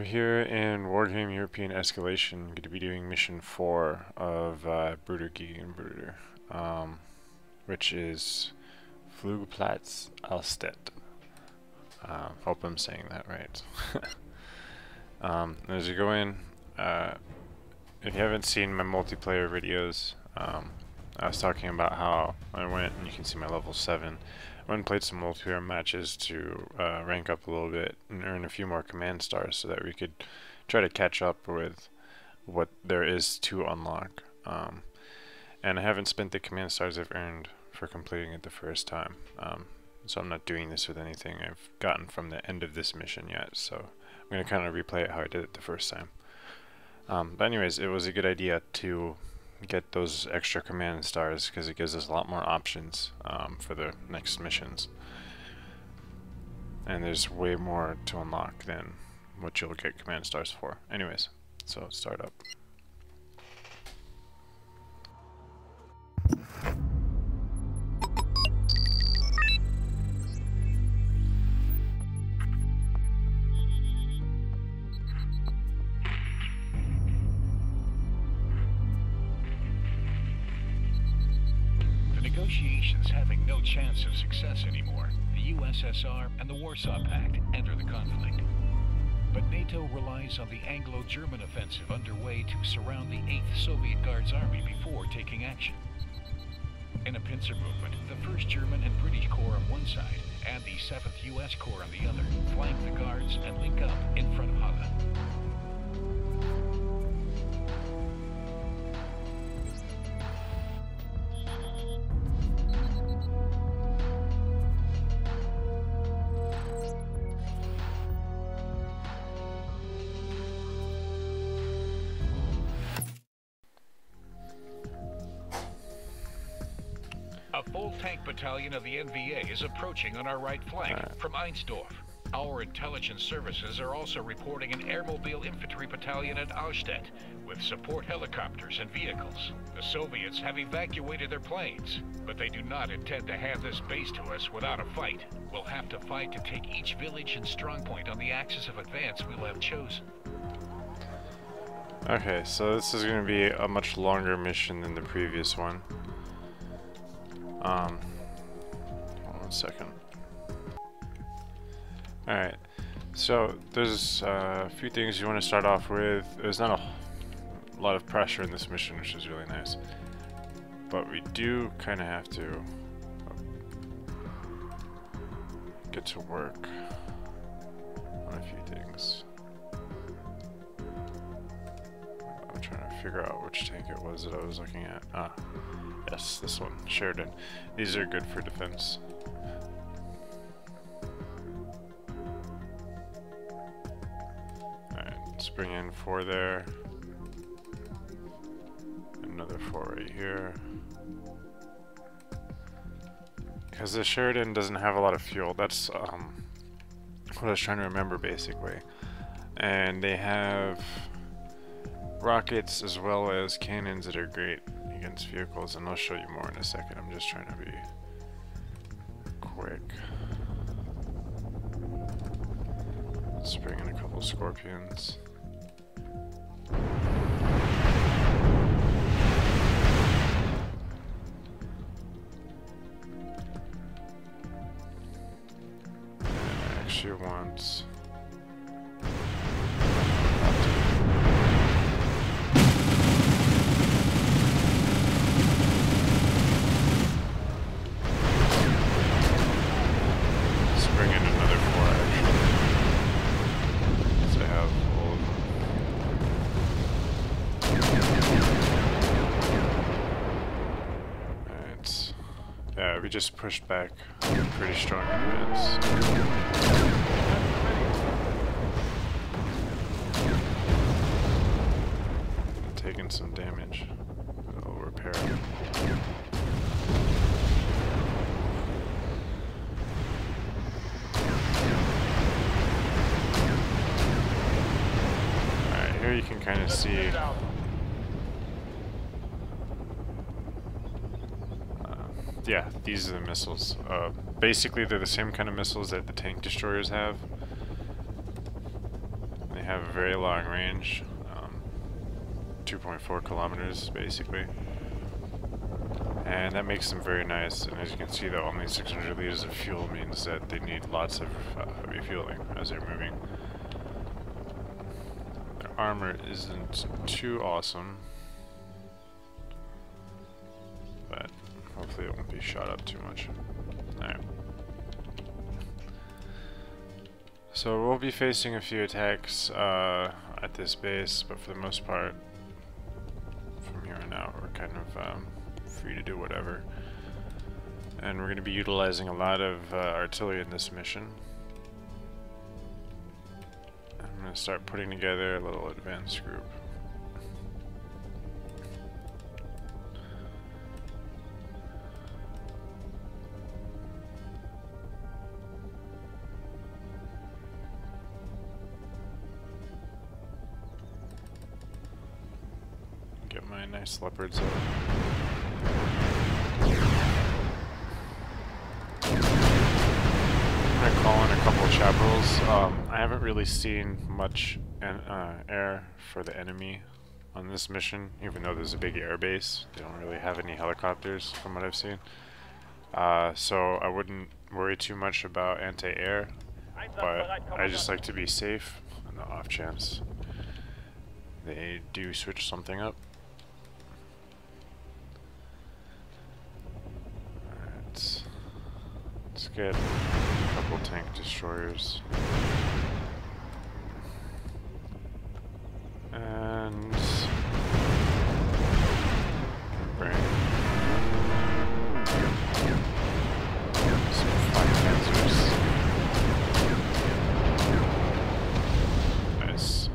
here in Wargame European Escalation, I'm going to be doing mission 4 of Bruder Gegen Bruder, which is Flugplatz Allstedt. Hope I'm saying that right. As you go in, if you haven't seen my multiplayer videos, I was talking about how I went, and you can see my level 7. I went and played some multiplayer matches to rank up a little bit and earn a few more command stars so that we could try to catch up with what there is to unlock. And I haven't spent the command stars I've earned for completing it the first time. So I'm not doing this with anything I've gotten from the end of this mission yet, so I'm going to kind of replay it how I did it the first time. But anyways, it was a good idea to get those extra command stars because it gives us a lot more options for the next missions. And there's way more to unlock than what you'll get command stars for. Anyways, so start up. Negotiations having no chance of success anymore, the USSR and the Warsaw Pact enter the conflict. But NATO relies on the Anglo-German offensive underway to surround the 8th Soviet Guards Army before taking action. In a pincer movement, the 1st German and British Corps on one side and the 7th US Corps on the other flank the Guards and link up in front of Halle. A full tank battalion of the NVA is approaching on our right flank from Einsdorf. Our intelligence services are also reporting an airmobile infantry battalion at Allstedt with support helicopters and vehicles. The Soviets have evacuated their planes, but they do not intend to hand this base to us without a fight. We'll have to fight to take each village and strongpoint on the axis of advance we'll have chosen. Okay, so this is going to be a much longer mission than the previous one. Hold on a second. Alright, so there's a few things you want to start off with. There's not a lot of pressure in this mission, which is really nice. But we do kind of have to get to work on a few things. I'm trying to figure out which tank it was that I was looking at. Ah, yes, this one, Sheridan. These are good for defense. Alright, let's bring in 4 there. Another 4 right here. Because the Sheridan doesn't have a lot of fuel. That's what I was trying to remember basically. And they have rockets as well as cannons that are great against vehicles, and I'll show you more in a second. I'm just trying to be quick. Let's bring in a couple Scorpions. And I actually want we just pushed back pretty strong units. Taking some damage. I'll repair it. Alright, here you can kind of see yeah, these are the missiles. Basically, they're the same kind of missiles that the tank destroyers have. They have a very long range, 2.4 kilometers basically, and that makes them very nice. And as you can see, though, only 600 liters of fuel means that they need lots of refueling as they're moving. Their armor isn't too awesome, but hopefully it won't be shot up too much. Alright. So we'll be facing a few attacks at this base, but for the most part, from here on out, we're kind of free to do whatever. And we're going to be utilizing a lot of artillery in this mission. I'm going to start putting together a little advanced group. Get my nice leopards up. I'm gonna call in a couple of chaparrals. I haven't really seen much air for the enemy on this mission, even though there's a big air base. They don't really have any helicopters from what I've seen. So I wouldn't worry too much about anti-air, but I just like to be safe on the off chance they do switch something up. Let's get a couple tank destroyers. And bring some fire panzers. Nice.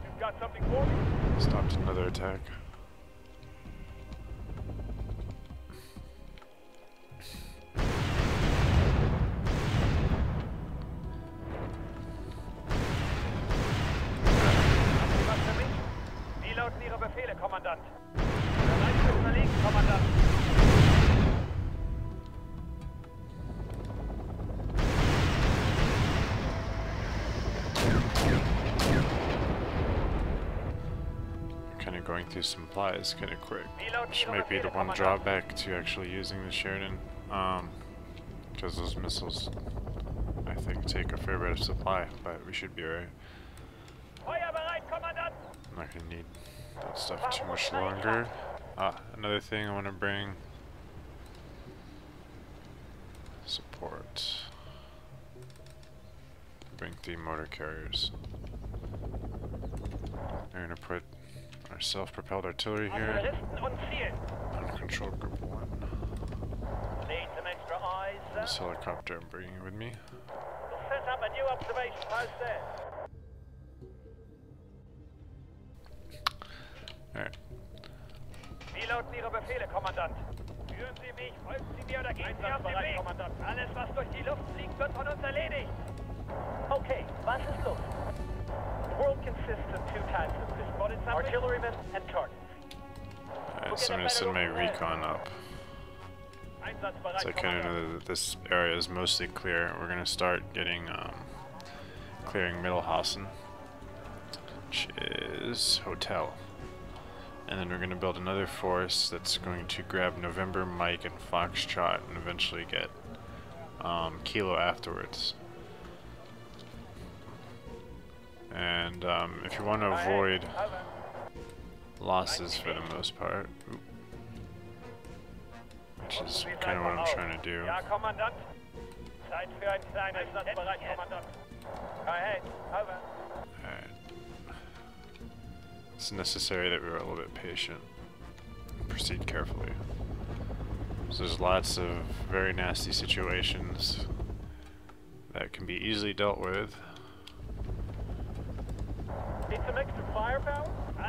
You've got something for me? Stopped another attack. Ihre Befehle, Kommandant. Bereit für Verlegen, Kommandant. Kind of going through supplies kind of quick, which might be the one drawback to actually using the Sheridan, because those missiles, I think, take a fair bit of supply, but we should be alright. I'm not gonna need that stuff too much longer. Another thing I want to bring: support. Bring 3 motor carriers. We're gonna put our self-propelled artillery here on control group 1. Need some extra eyes, sir? This helicopter I'm bringing with me. We'll set up a new observation post there. Alright. Wie lauten Ihre Befehle, Kommandant? Führen Sie mich, folgen Sie mir oder gehen Sie auf den Weg? Kommandant. Alles, was durch die Luft fliegt, wird von uns erledigt. Okay, was ist los? The world consists of 2 types of men, artillerymen and targets. Alright, so I'm gonna send my recon up. So I kind of know that this area is mostly clear. We're gonna start getting clearing MITTLEHAUSEN, which is hotel. And then we're going to build another force that's going to grab November, Mike, and Foxtrot, and eventually get Kilo afterwards. And if you want to avoid losses for the most part, which is kind of what I'm trying to do. Alright. It's necessary that we are a little bit patient and proceed carefully. So there's lots of very nasty situations that can be easily dealt with. Need some extra firepower? The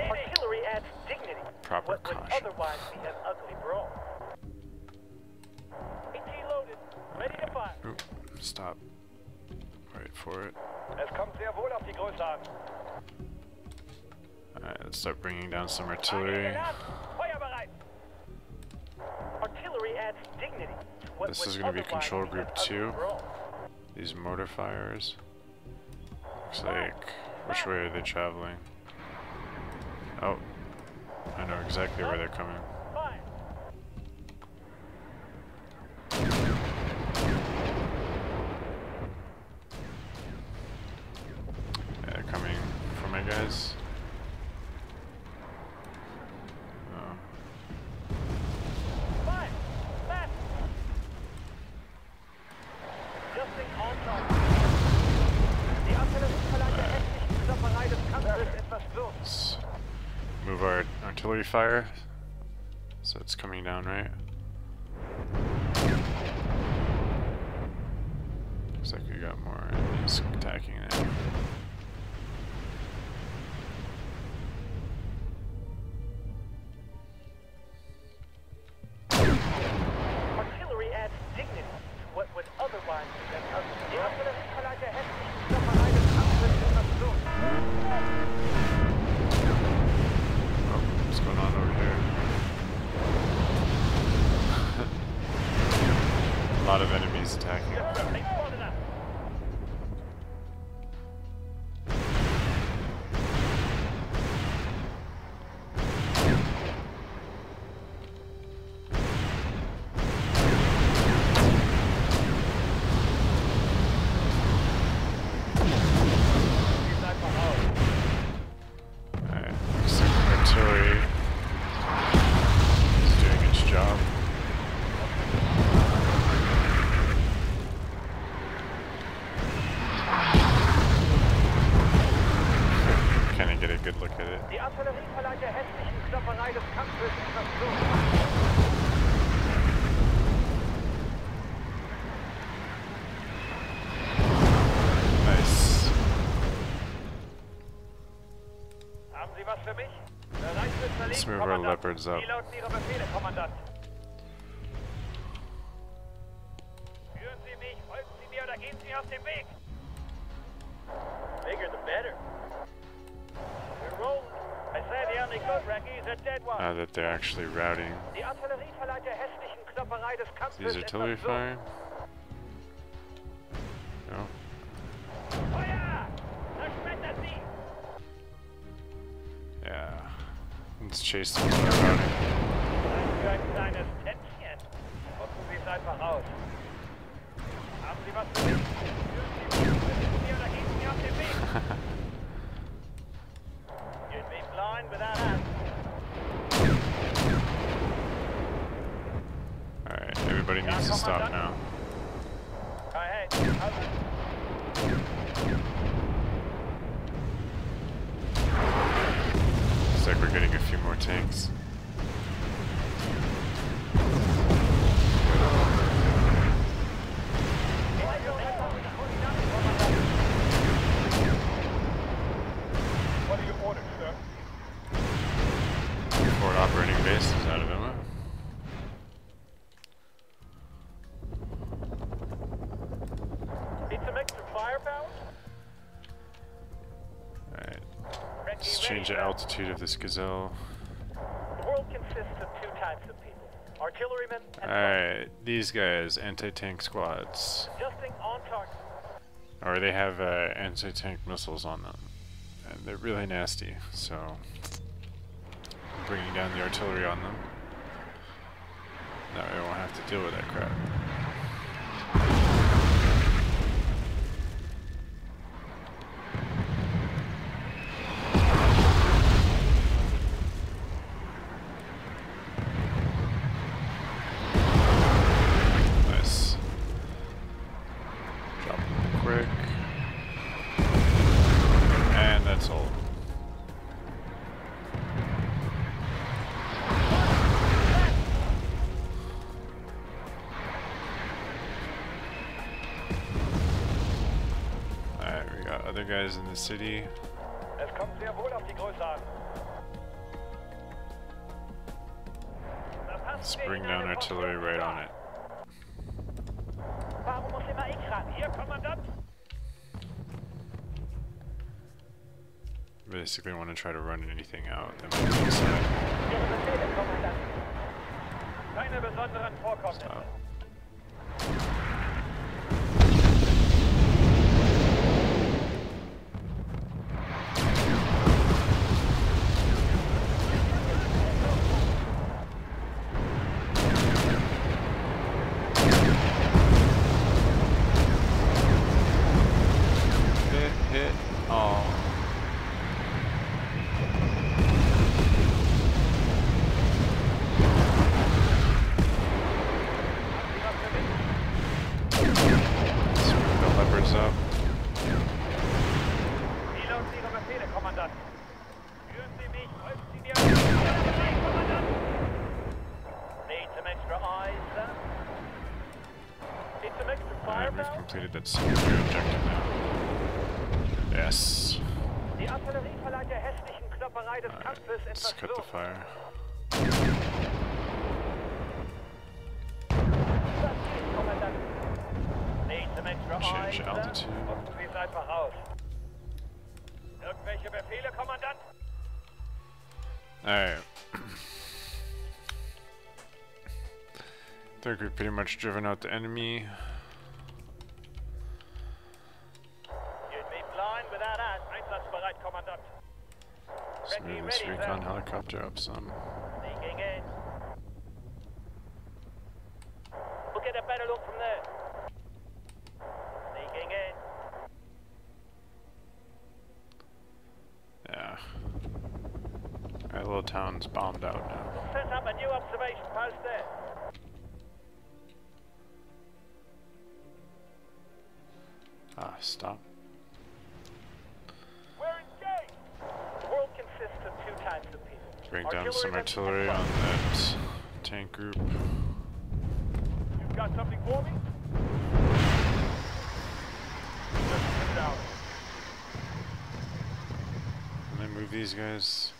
artillery adds dignity. Proper What would caution. otherwise be an ugly brawl. AT loaded, ready to fire. Oop, stop. Wait for it. Es kommt sehr wohl auf die Größe an. Alright, let's start bringing down some artillery. Feuerbereit. Artillery adds dignity. This is going to be control group 2. These mortar fires. Looks like, which way are they traveling? Oh, I know exactly where they're coming. Yeah, they're coming for my guys. Oh. Let's move our artillery fire, so it's coming down, right? Looks like we got more enemies attacking it. Artillery adds dignity to what would otherwise be an ugly. What's going on over here? A lot of enemies attacking. Alright, looks like artillery is doing its job. Can I get a good look at it? Die Artillerie verleiht der hässlichen Klopperei des Kampfes Invasion. Nice. Haben Sie was für mich? Bereit für Let's Zerlegen, move our Kommandant. leopards up. Wie lauten Ihre Befehle, Kommandant? Führen Sie mich, folgen Sie mir oder gehen Sie aus dem Weg? Bigger the better. We're rolling. I said the only good wrecky is a dead one. Now that they're actually routing. Die Artillerie verleiht der hässlichen Klopperei des Kampfes These artillery Invasion. fire? No. Feuer! Zerschmettert sie! Yeah. Let's chase them while they're routing. Zeit für ein kleines Täppchen. Nutzen Sie es einfach aus. Haben Sie was für mich? Führen Sie mich, folgen Sie mir oder gehen Sie aus dem Weg? You'd be blind without us. Alright, everybody needs to stop now. Go ahead. Over. Looks like we're getting a few more tanks. What are your orders, sir? Forward operating base is out of ammo. Need some extra firepower? Alright. Let's change the altitude of this gazelle. The world consists of two types of people. Artillerymen and Alright, these guys, anti-tank squads. adjusting on target. Or they have anti-tank missiles on them. And they're really nasty, so I'm bringing down the artillery on them. That way I won't have to deal with that crap. Nice. Drop them quick. And that's all. Alright, we got other guys in the city. Es kommt sehr wohl auf die Größe an. Let's bring down artillery right on it. Warum muss immer ich ran? Hier, Kommandant? Basically want to try to run anything out that might be inside. Ihre Befehle, Kommandant. Keine besonderen Vorkommnisse. Stop. Befehle, Kommandant. Führen Sie mich, folgen Sie mir. Kommandant! Need some extra eyes, sir? Need some extra Alright, we've firepower? completed that secondary objective now. Yes. Die Artillerie verleiht der hässlichen Klopperei des Alright, Kampfes let's etwas cut the Luft. fire. Kommandant. Need some extra eyes, Change sir? altitude. Gucken Sie es einfach aus. Irgendwelche Befehle, Kommandant? Alright. I think we've pretty much driven out the enemy. You'd be blind without us. Einsatzbereit, Kommandant. Let's move this recon helicopter up some. Sneaking in. We'll get a better look from there. Sneaking in. Yeah. Our little town's bombed out now. We'll set up a new observation post there. Ah, stop. We're engaged. The world consists of two types of people. Bring down some Artillerymen artillery and on foes. that tank group. You've got something for me? Just put it out. And then move these guys.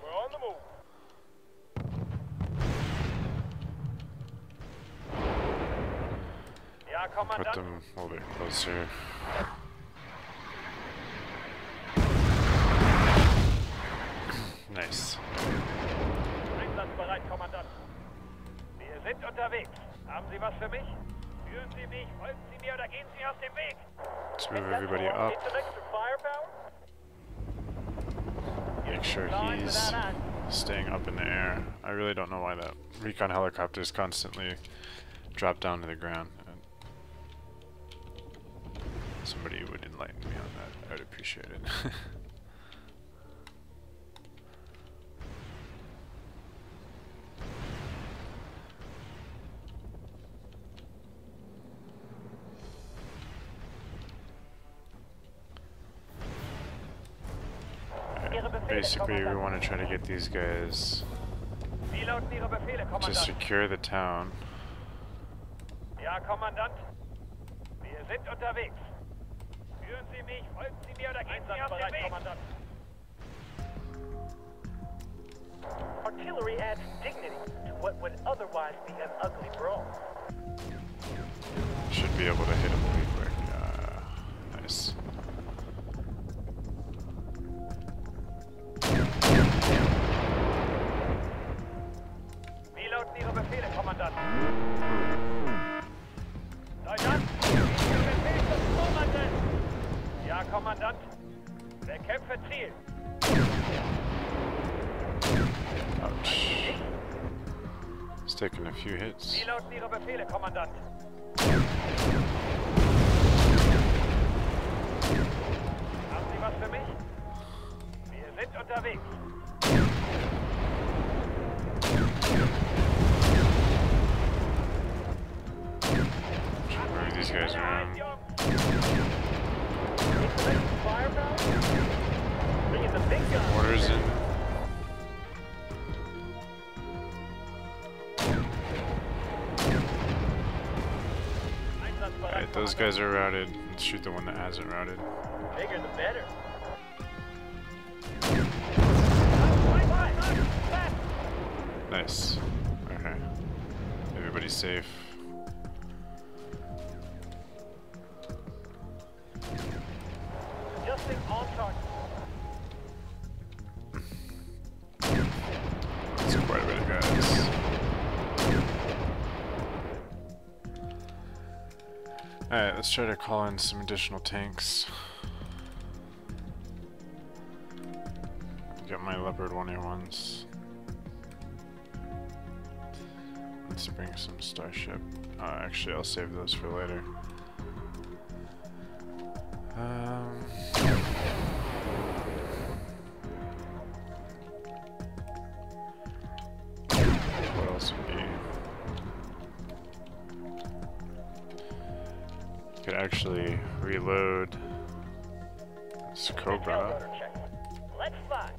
We're on the move. Ja, Put Kommandant. them a little bit closer. Nice. Einsatzbereit, Kommandant. Wir sind unterwegs. Haben Sie was für mich? Führen Sie mich, folgen Sie mir oder gehen Sie aus dem Weg? Let's move everybody up. Need some extra firepower? Make sure he's staying up in the air. I really don't know why that recon helicopters constantly drop down to the ground. And somebody would enlighten me on that. I'd appreciate it. Basically, we want to try to get these guys Wie lauten Ihre Befehle, to Kommandant? secure the town. Ja, Kommandant. Wir sind unterwegs. Führen Sie mich, folgen Sie mir oder gehen Sie aus dem Weg? Kommandant. Artillery adds dignity to what would otherwise be an ugly brawl. Should be able to hit him pretty quick. Nice. Wie lauten Ihre Befehle, Kommandant? Leutnant, Ihre Befehle zum Kommandanten. Ja, Kommandant. Bekämpfe Ziel. Ouch. It's taking a few hits. Wie lauten Ihre Befehle, Kommandant? Haben Sie was für mich? Wir sind unterwegs. Should move these guys around. Bringing the big guns. Mortars in. Alright, those guys are routed. Let's shoot the one that hasn't routed. Bigger the better. Nice. Okay. Everybody's safe. Adjusting on target. That's quite a bit of guys. Alright, let's try to call in some additional tanks. Got my Leopard 1A1s. Let's bring some Starship. Actually, I'll save those for later. What else would be? could actually reload this Cobra. Let's fly.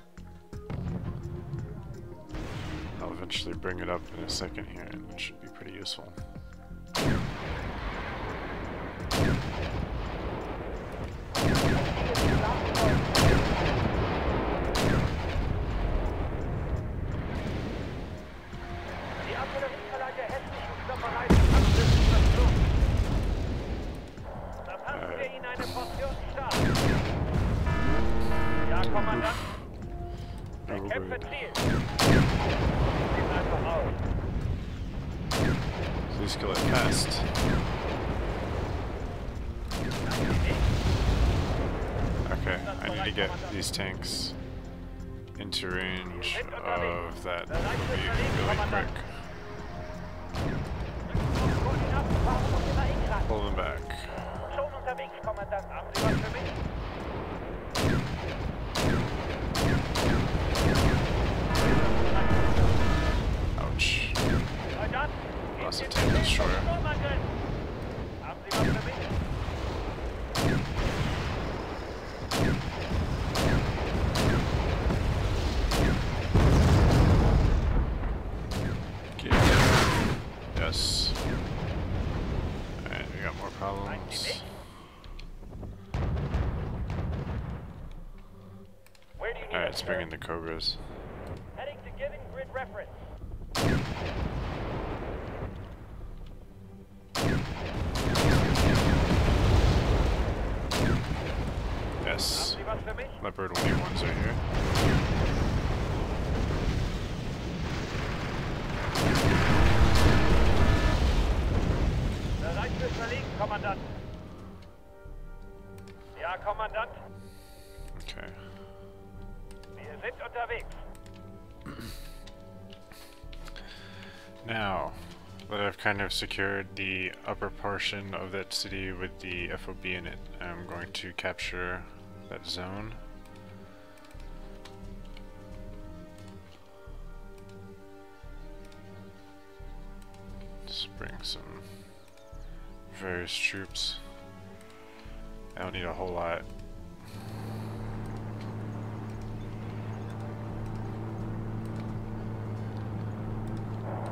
I'll eventually bring it up in a second here, and it should be pretty useful. Please kill it fast. Okay, I need to get these tanks into range of that really quick. Pull them back. Ouch. Lost a tank destroyer. Yes. Alright, we got more problems. Alright, let's bring in the Cobras. Heading to given grid reference. Yes. Leopard 1A1s are here. Kommandant. Ja, Kommandant. Okay. Wir sind unterwegs. Now that I've kind of secured the upper portion of that city with the FOB in it, I'm going to capture that zone. Just bring some various troops. I don't need a whole lot.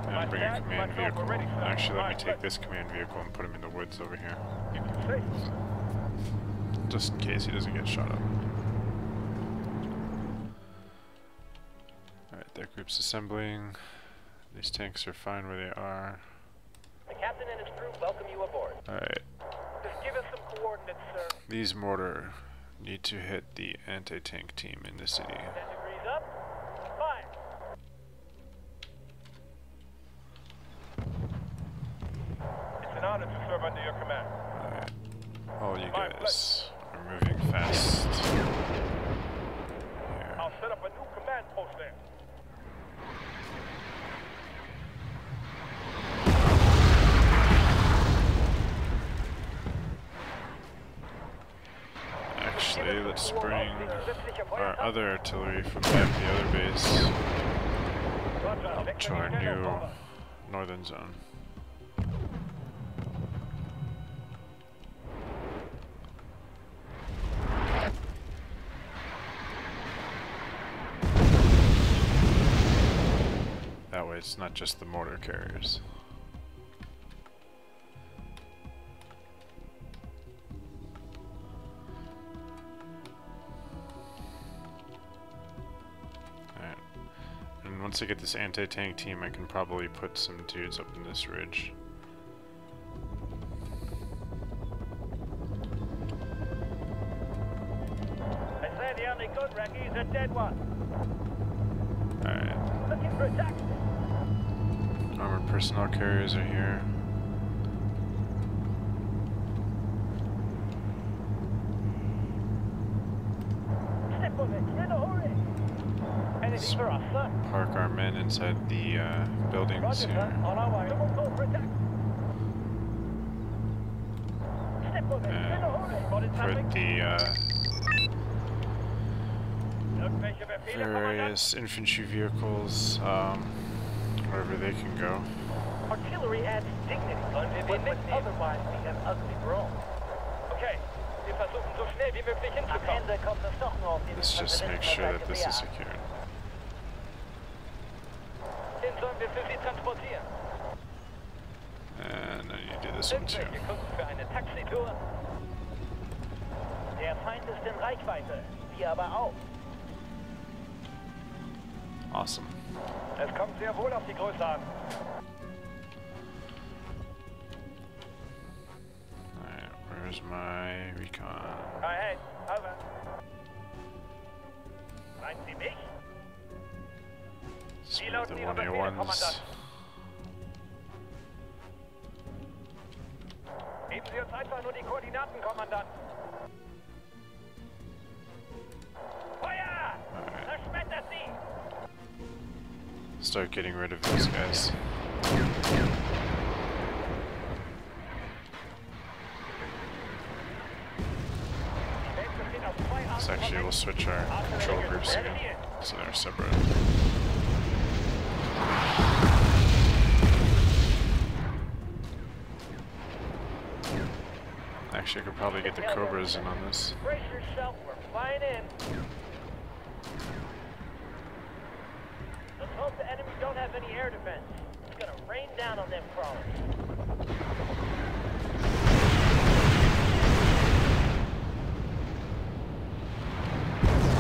And bring a command vehicle. Actually, let me take this command vehicle and put him in the woods over here. Just in case he doesn't get shot up. Alright, that group's assembling. These tanks are fine where they are. The captain and his crew welcome you aboard. Alright. Just give us some coordinates, sir. These mortar need to hit the anti-tank team in the city. 10 degrees up. Fire. It's an honor to serve under your command. Alright. All you guys are moving fast. Here. I'll set up a new command post there. Actually, let's bring our other artillery from back the other base up to our new northern zone. That way it's not just the mortar carriers. Alright. And once I get this anti-tank team, I can probably put some dudes up in this ridge. I say the only good wrecky is a dead one. Alright. Looking for attack. Armored personnel carriers are here. Step on it. In a hurry. Anything for us, sir? Park our men inside the buildings Roger, here. sir. On our way. We'll call for attack. Step on it. In a hurry. Spotted For traffic. the Irgendwelche Befehle, Kommandant? various infantry vehicles, wherever they can go. Artillery adds dignity, but otherwise be an ugly brawl. Okay, wir versuchen so schnell wie möglich hinzukommen. Am Ende kommt es doch nur auf die Let's just make sure that this is secured. Den sollen wir für Sie transportieren. And then you do this one too. Irgendwelche Kunden für eine Taxitour? Der Feind ist in Reichweite, wir aber auch. Awesome. Es kommt sehr wohl auf die Größe an. Alright, where's my recon? Hey, over. Meinen Sie mich? Some of the 1A1s. Geben Sie uns einfach nur die Koordinaten, Kommandant. Feuer! Zerschmettert sie! Start getting rid of these guys. So actually we'll switch our control groups again, so they're separate. Actually I could probably get the Cobras in on this. Brace yourself, we're flying in. Let's hope the enemy don't have any air defense. It's gonna rain down on them crawlers.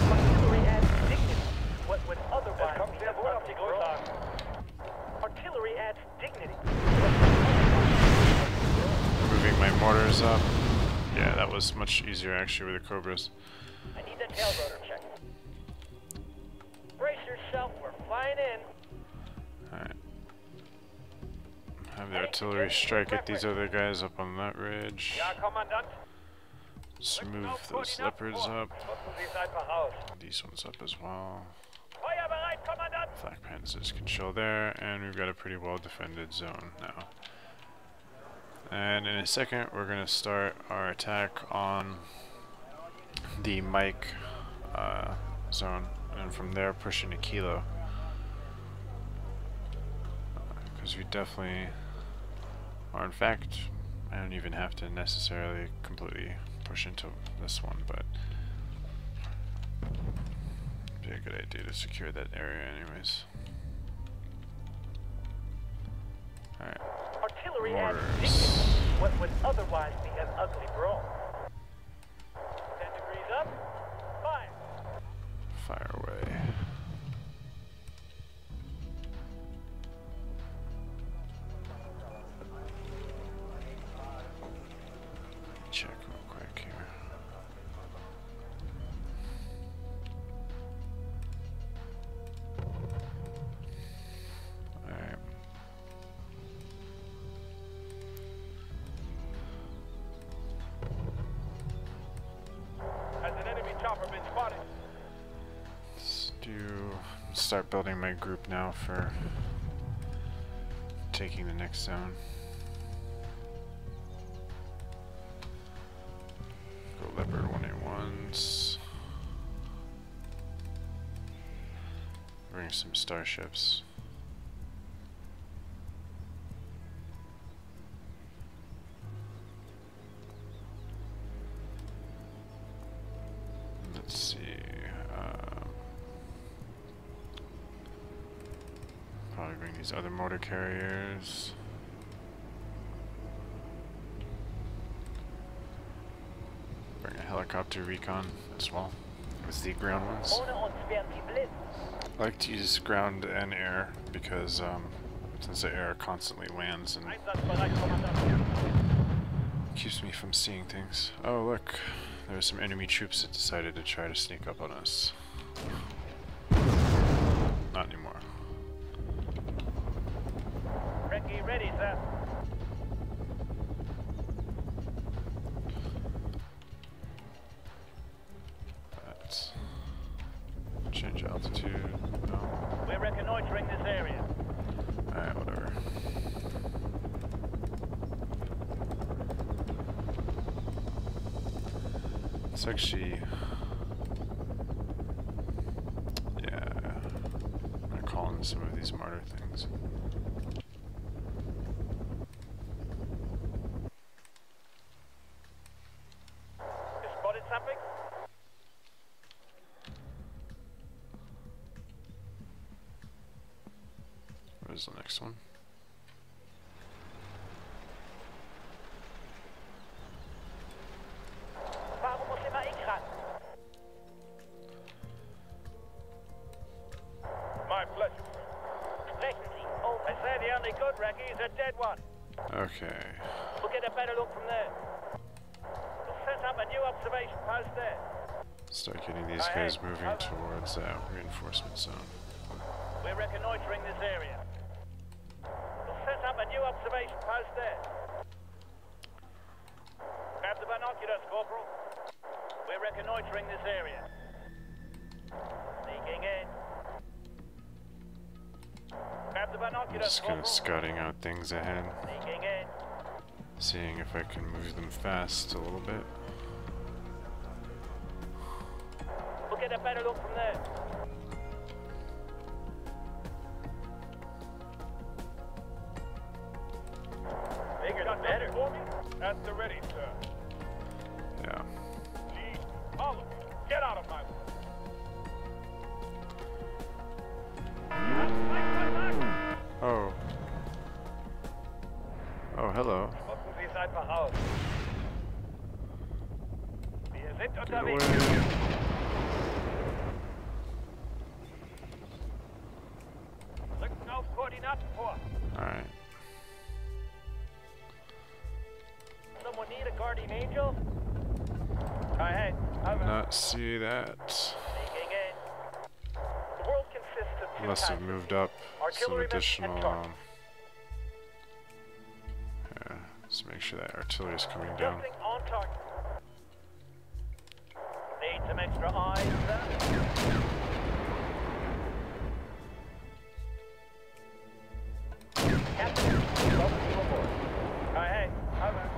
Artillery adds dignity. What would otherwise be an ugly brawl. Artillery adds dignity. Moving my mortars up. Yeah, that was much easier actually with the Cobras. I need that tail rotor check. Brace yourself, we're flying in. Alright. Have the artillery strike at these other guys up on that ridge. Ja, Kommandant. Let's move those leopards up. These ones up as well. Feuerbereit, Kommandant. Flak panzers can chill there, and we've got a pretty well defended zone now. And in a second, we're going to start our attack on the Mike zone, and from there push into Kilo. Because we definitely, or in fact, I don't even have to necessarily completely push into this one, but it'd be a good idea to secure that area anyways. Alright. Artillery adds Mortars. dignity. What would otherwise be an ugly brawl. 10 degrees up. Fire. Fire away. Check real quick here. Alright. Has an enemy chopper been spotted? Let's start building my group now for taking the next zone. Go Leopard 1A1s. Bring some starships. Let's see. Probably bring these other motor carriers. Bring a helicopter recon as well with the ground ones. Ohne uns wären sie blind. I like to use ground and air because since the air constantly lands and Einsatzbereit, Kommandant. keeps me from seeing things. Oh look, there's some enemy troops that decided to try to sneak up on us. Not anymore. Recce ready, sir. Let's change altitude. No. We're reconnoitering this area. Alright, whatever. It's actually, yeah, I'm gonna call in some of these martyr things. Where's the next one? Warum muss immer ich ran? My pleasure. Sprechen Sie. Oh, I say the only good Raggy is a dead one. Okay. We'll get a better look from there. We'll set up a new observation post there. Start getting these guys moving towards that reinforcement zone. We're reconnoitering this area. We'll set up a new observation post there. Grab the binoculars, Corporal. We're reconnoitering this area. Sneaking in. Grab the I'm binoculars, just kind Corporal. of scouting out things ahead, Sneaking in. seeing if I can move them fast a little bit. We'll get a better look from there. Bigger the better. For me? At the ready, sir. Yeah. Gee, all of you, get out of my way. Oh. Oh, hello. Spucken Sie es einfach aus. Wir sind Get unterwegs. away. Rücken auf Koordinaten vor. Alright. Someone need a guardian angel? Ahead. Over. Not see that. Sneaking in. The world consists of two Must have types. moved up some Artillerymen additional. and targets. Yeah, let's make sure that artillery is coming down. Adjusting on target. Need some extra eyes. Captain, welcome you aboard. Ahead. Over.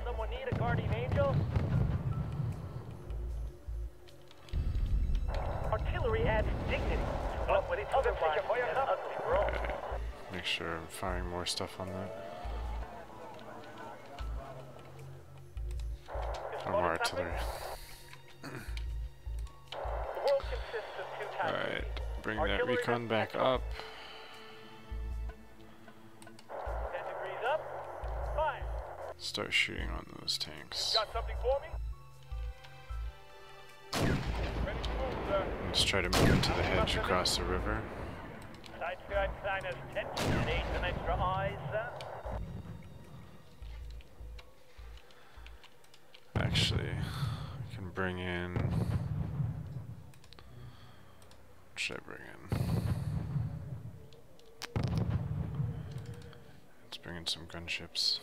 Someone need a guardian angel? Artillery adds dignity. But with its otherwise an ugly role. Okay. Make sure I'm firing more stuff on that. Or more artillery. The world consists of two types. Alright, bring that Artillery recon back and up. 10 degrees up. Fire. Start shooting on those tanks. Got something for me? Ready to move, sir. Let's try to move into the hedge across the river. Zeit für ein kleines Tänzchen. Need some extra eyes, sir. Actually, I can bring in. What should I bring in? Let's bring in some gunships.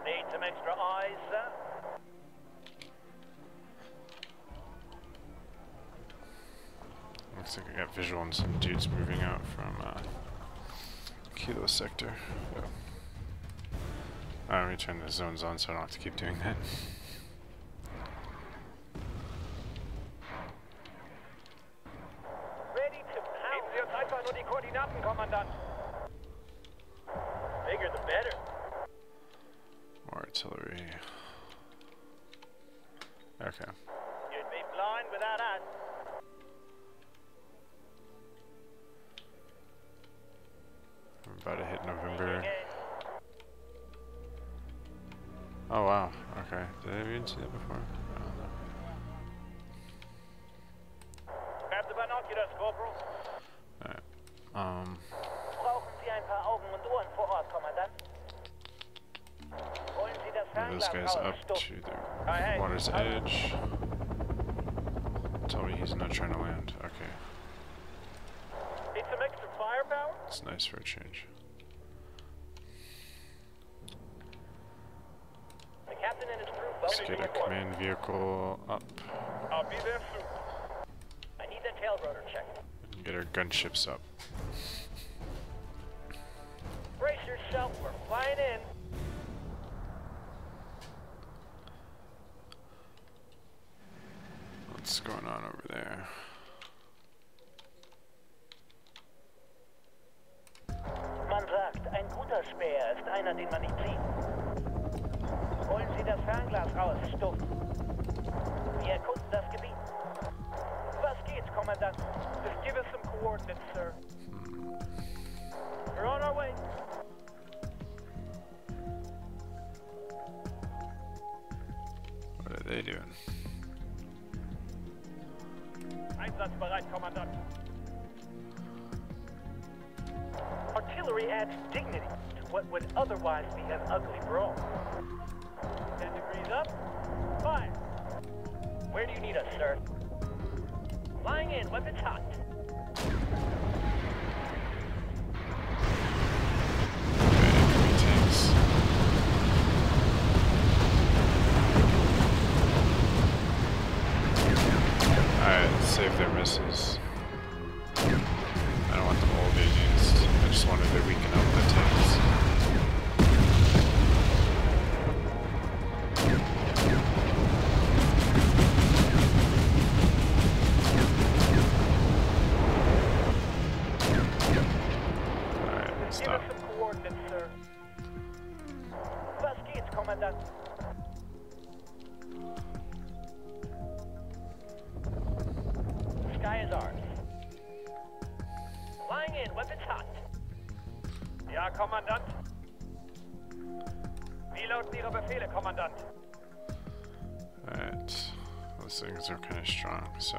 Need some extra eyes, sir. Looks like I got visual on some dudes moving out from Kilo sector. So. Let me turn the zones on so I don't have to keep doing that. Ready to pound. Geben Sie uns einfach nur die Koordinaten, Kommandant. Bigger the better. More artillery. Okay. You'd be blind without us. I'm about to hit November. Oh wow, okay. Did I even see that before? I don't know. Grab the binoculars, Corporal. Alright. Brauchen Sie ein paar Augen und Ohren vor Ort, Kommandant? Wollen Sie das Move those guys Fernglas up to the water's edge. Tell me he's not trying to land. Okay. Need some extra firepower? It's nice for a change. The captain and his crew Let's both get a command vehicle up I'll be there soon. I need the tail rotor checked. and get our gunships up. Brace yourself, we're flying in. What's going on over there? Man sagt, ein guter Späher ist einer, den man nicht sieht. Holen Sie das Fernglas raus, Stuff. Wir erkunden das Gebiet. Was geht's, Kommandant? Just give us some coordinates, sir. We're on our way. What are they doing? Einsatzbereit, Kommandant. Artillery adds dignity to what would otherwise be an ugly brawl. 10 degrees up. Fire. Where do you need us, sir? Flying in, weapons hot. Tanks. Alright, save their misses. I don't want them all against. I just wanted to weaken up the tanks. Alright, stop. Give us some coordinates, sir. Was geht's, Kommandant? The sky is ours. Flying in, weapons hot. Ja, Kommandant. Wie lauten Ihre Befehle, Kommandant? Alright, those things are kind of strong, so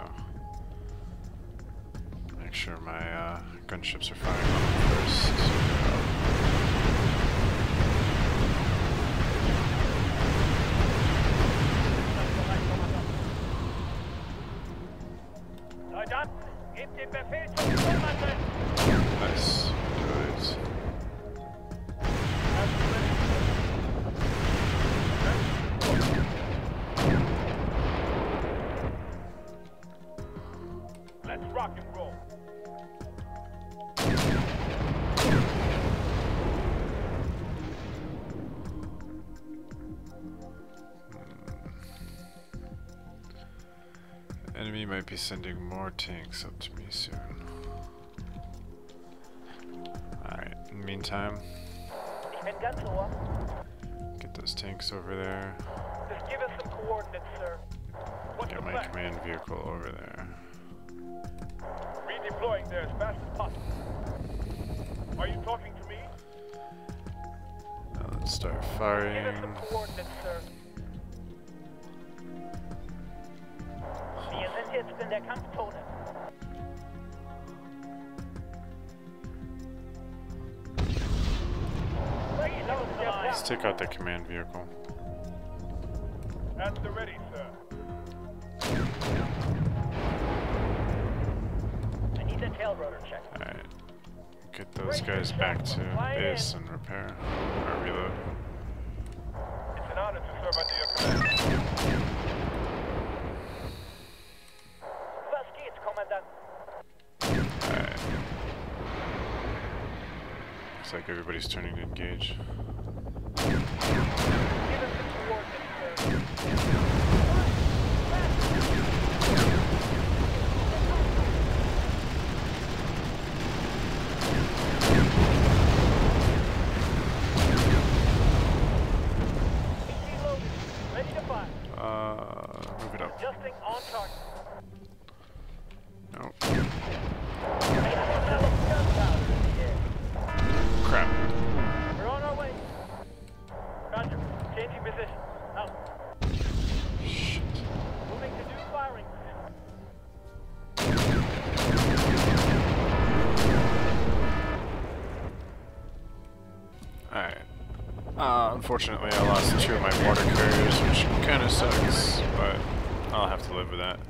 make sure my gunships are firing on them first. Leutnant, gebt den Befehl zum Sturmangriff. Nice, good. Let's rock and roll. Enemy might be sending more tanks up to me soon. Alright, in the meantime, Ich bin ganz ohr. get those tanks over there. Just give us some coordinates, sir. What's Get the my plan? command vehicle over there. Redeploying there as fast as possible. Are you talking to me? Now let's start Give us firing. some coordinates, sir. Wir sind jetzt in der Kampfzone. Let's take out the command vehicle. At the ready, sir. I need the tail rotor check. Alright. Get those guys back to base and repair. Or reload. It's an honor to serve under your command. Was geht's, Kommandant? Alright. Looks like everybody's turning to engage. Give us some coordinates, sir. Ready to fire. Move it up. Adjusting on target. Nope. Gunpowder. Crap. We're on our way. Roger. Changing position. Out. Shit. Moving to new firing position. Alright. Unfortunately, I lost 2 of my water carriers, which kind of sucks, but I'll have to live with that.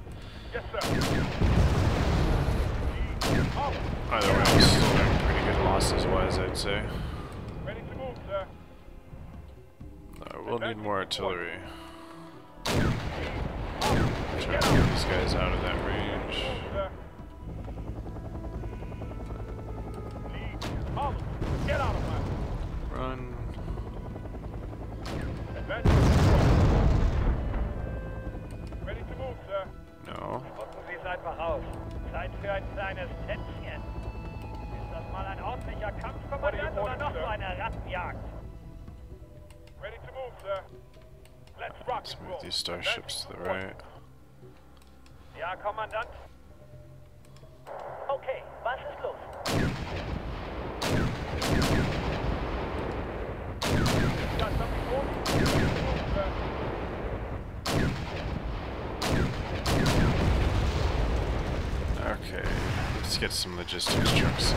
Yes, sir. Either way, I'm still doing pretty good losses-wise, I'd say. Ready to move, sir. We'll need more artillery. Try to get these guys out of that range. Sir. Get out of my way. Run. Ready to move, sir. No. Jagd. Ready to move, sir. Let's rock Let's and move roll. these starships to the right. Ja, Kommandant. Okay, was ist los? Got something for me? Okay, let's get some logistics trucks.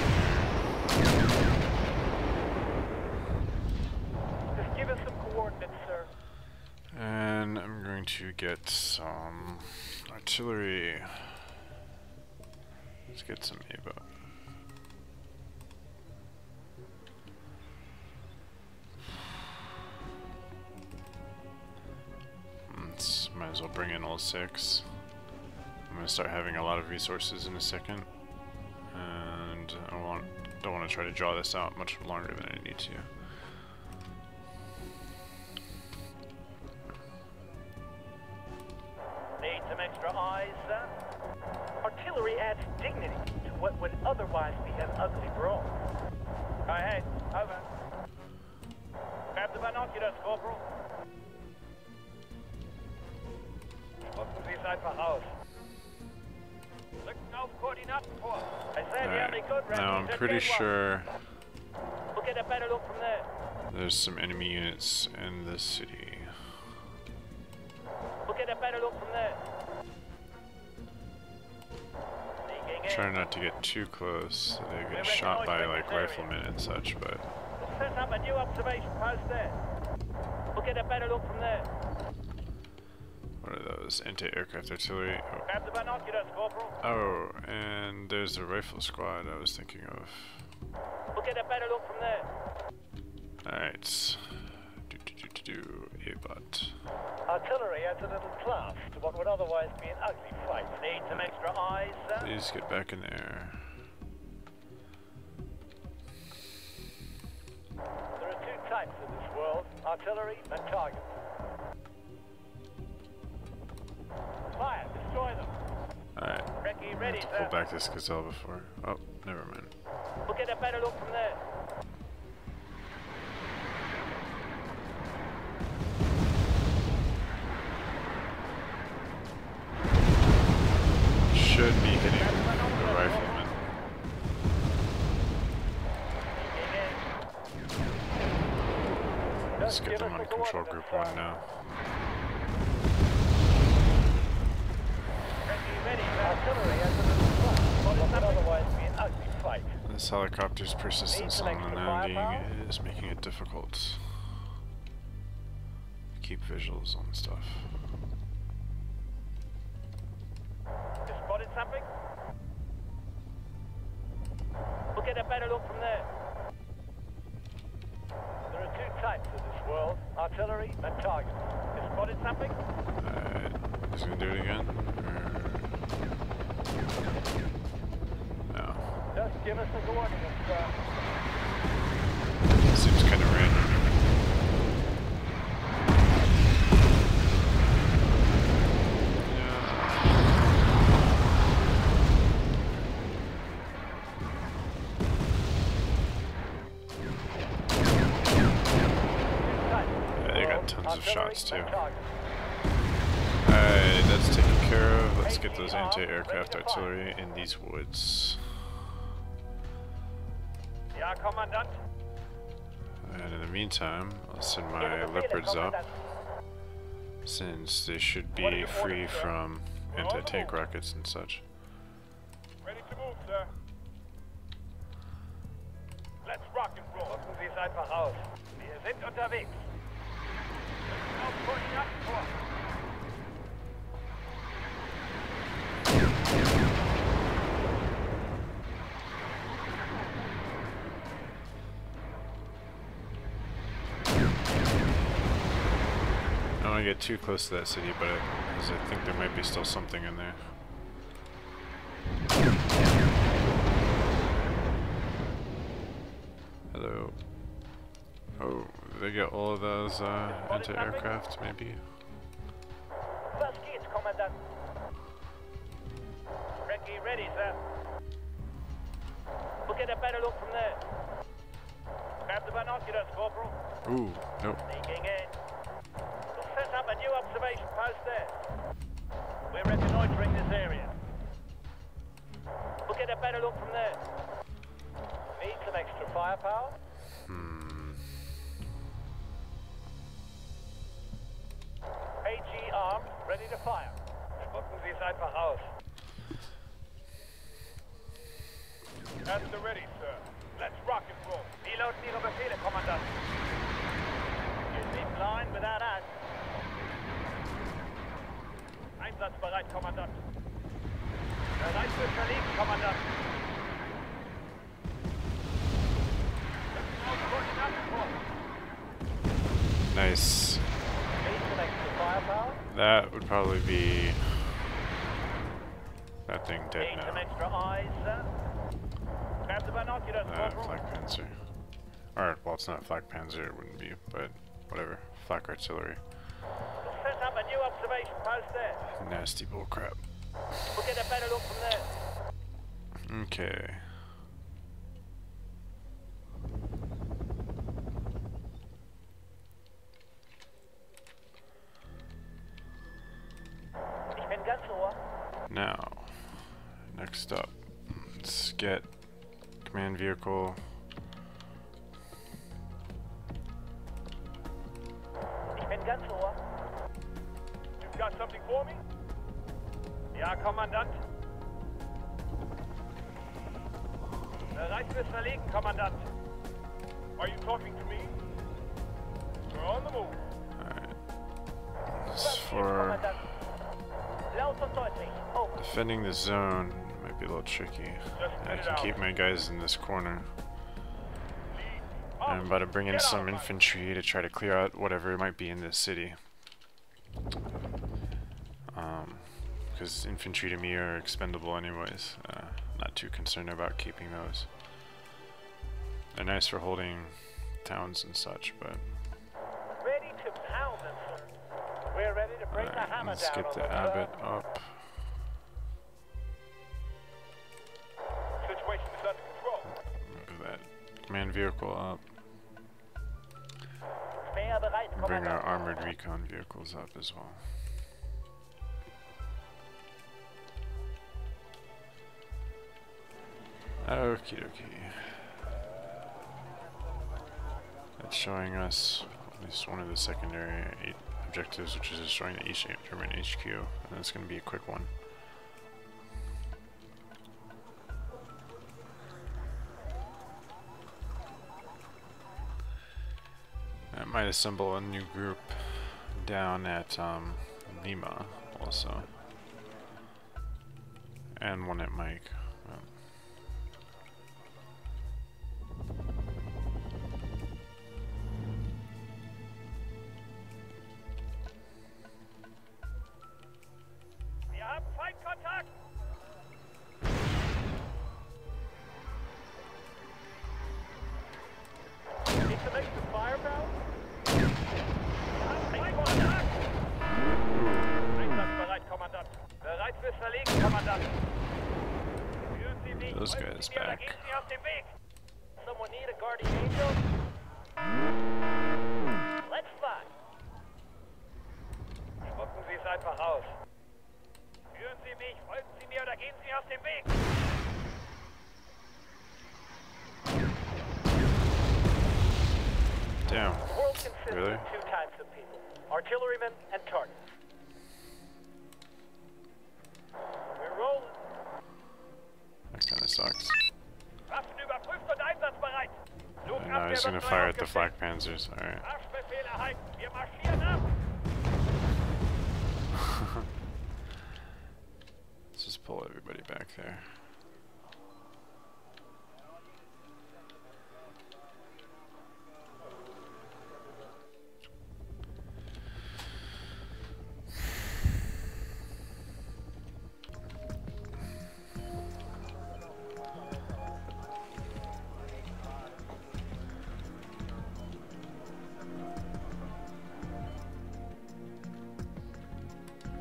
Just give us some coordinates, sir. And I'm going to get some artillery. Let's get some AVA. Might as well bring in all 6. I'm going to start having a lot of resources in a second. And I don't want to try to draw this out much longer than I need to. Need some extra eyes, sir? Artillery adds dignity to what would otherwise be an ugly brawl. Go ahead, over. Grab the binoculars, Corporal. Gucken Sie es einfach aus. Rücken auf Koordinaten vor. I said the only good Now I'm pretty sure we'll get a better look from there. there's some enemy units in this city. We'll get a better look from there. Try not to get too close so they get shot by like riflemen and such, but We'll set up a new observation post there. We'll get a better look from there. what are those? Anti-aircraft artillery. Grab the binoculars, Corporal. Oh, and there's the rifle squad I was thinking of. We'll get a better look from there. Alright. A-bot. Artillery adds a little class to what would otherwise be an ugly fight. Need some extra eyes, sir? Please get back in there. There are 2 types in this world, artillery and targets. Fire, destroy them. Alright. Recce ready, Pull sir. back this gazelle before. Oh, never mind. We'll get a better look from there. Should be hitting the riflemen. Let's get them on control group 1 now. Recce ready, sir. Artillery adds a little class to what would otherwise be an ugly fight. This helicopter's persistence on the landing is making it difficult to keep visuals on stuff. You spotted something? We'll get a better look from there. There are 2 types in this world, artillery and targets. You spotted something? Alright, he's gonna do it again? No. Just give us the coordinates, sir. Seems kind of random. They got tons of shots too. Alright, that's taken care of. Let's get those anti-aircraft artillery in these woods. Ja, Kommandant. And in the meantime, I'll send my leopards up, since they should be free from anti-tank rockets and such. Ready to move, sir. Let's rock and roll. Rücken Sie es einfach aus. Wir sind unterwegs. Rücken auf Koordinaten vor. I don't want to get too close to that city, but because I think there might be still something in there. Hello. Oh, did they get all of those anti-aircraft, maybe? Was geht's, Kommandant? Recce ready, sir. We'll get a better look from there. Grab the binoculars, Corporal. Ooh, nope. Sneaking in. We'll set up a new observation post there. We're reconnoitering this area. We'll get a better look from there. Need some extra firepower? AG armed, ready to fire. Spucken Sie es einfach aus. At the ready, sir. Let's rock and roll. Wie lauten Ihre Befehle, Kommandant? You seem blind without us. Einsatzbereit, Kommandant. Bereit fürs Verlegen, Kommandant. Nice. Need some extra firepower? That would probably be that thing dead Need some now. extra eyes, sir? Grab the binoculars, Corporal. Flak Panzer. Or, well, it's not a Flak Panzer, it wouldn't be, but whatever. Flak Artillery. We'll set up a new observation post there. Nasty bullcrap. We'll get a better look from there. Okay. Ich bin ganz ohr. Now, next up, let's get command vehicle. Ich bin ganz ohr. You've got something for me? Ja, Kommandant. Bereit fürs Verlegen, Kommandant. Are you talking to me? We're on the move. Alright. This is for Kommandant. Laut und deutlich. Over. defending the zone. Might be a little tricky. I can keep my guys in this corner. I'm about to bring in some infantry to try to clear out whatever might be in this city. Because infantry to me are expendable anyways. Not too concerned about keeping those. They're nice for holding towns and such, but... Ready to pound them, sir. We're ready to bring the hammer let's down. get the on them, Abbot sir. up. Situation is under control. Move that command vehicle up. Speer bereit, And bring our Kommandant. armored recon vehicles up as well. Okie dokie. That's showing us at least one of the secondary 8 objectives, which is destroying the East German HQ, and that's going to be a quick one. I might assemble a new group down at Lima also, and one at Mike. Wir haben Feindkontakt. Need some extra firepower? Feindkontakt. Einsatzbereit, Kommandant. Bereit fürs Verlegen, Kommandant. Führen Sie mich, Those folgen guys Sie mir oder back. gehen Sie aus dem Weg. Someone need a guardian angel? Let's fly. Spucken Sie es einfach aus. Führen Sie mich, folgen Sie mir oder gehen Sie aus dem Weg. Damn. The world consists Really? of two types of people, artillerymen and targets. We're rolling. That kind of sucks. Waffen überprüft und einsatzbereit. And now he's gonna fire at the Flak Panzers. Alright. Marschbefehl erhalten. Wir marschieren ab. Let's just pull everybody back there.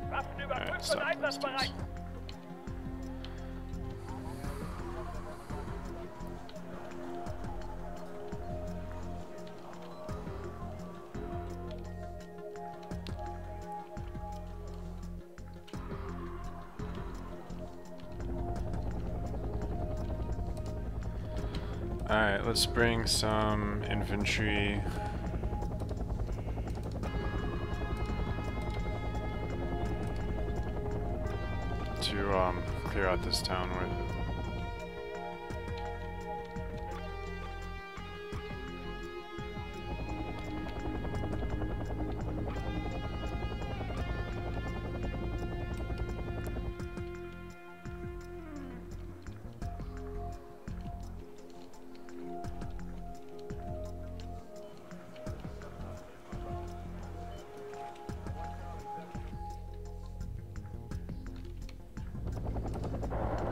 Waffen überprüft stop und those einsatzbereit. dudes. Alright, let's bring some infantry to clear out this town with.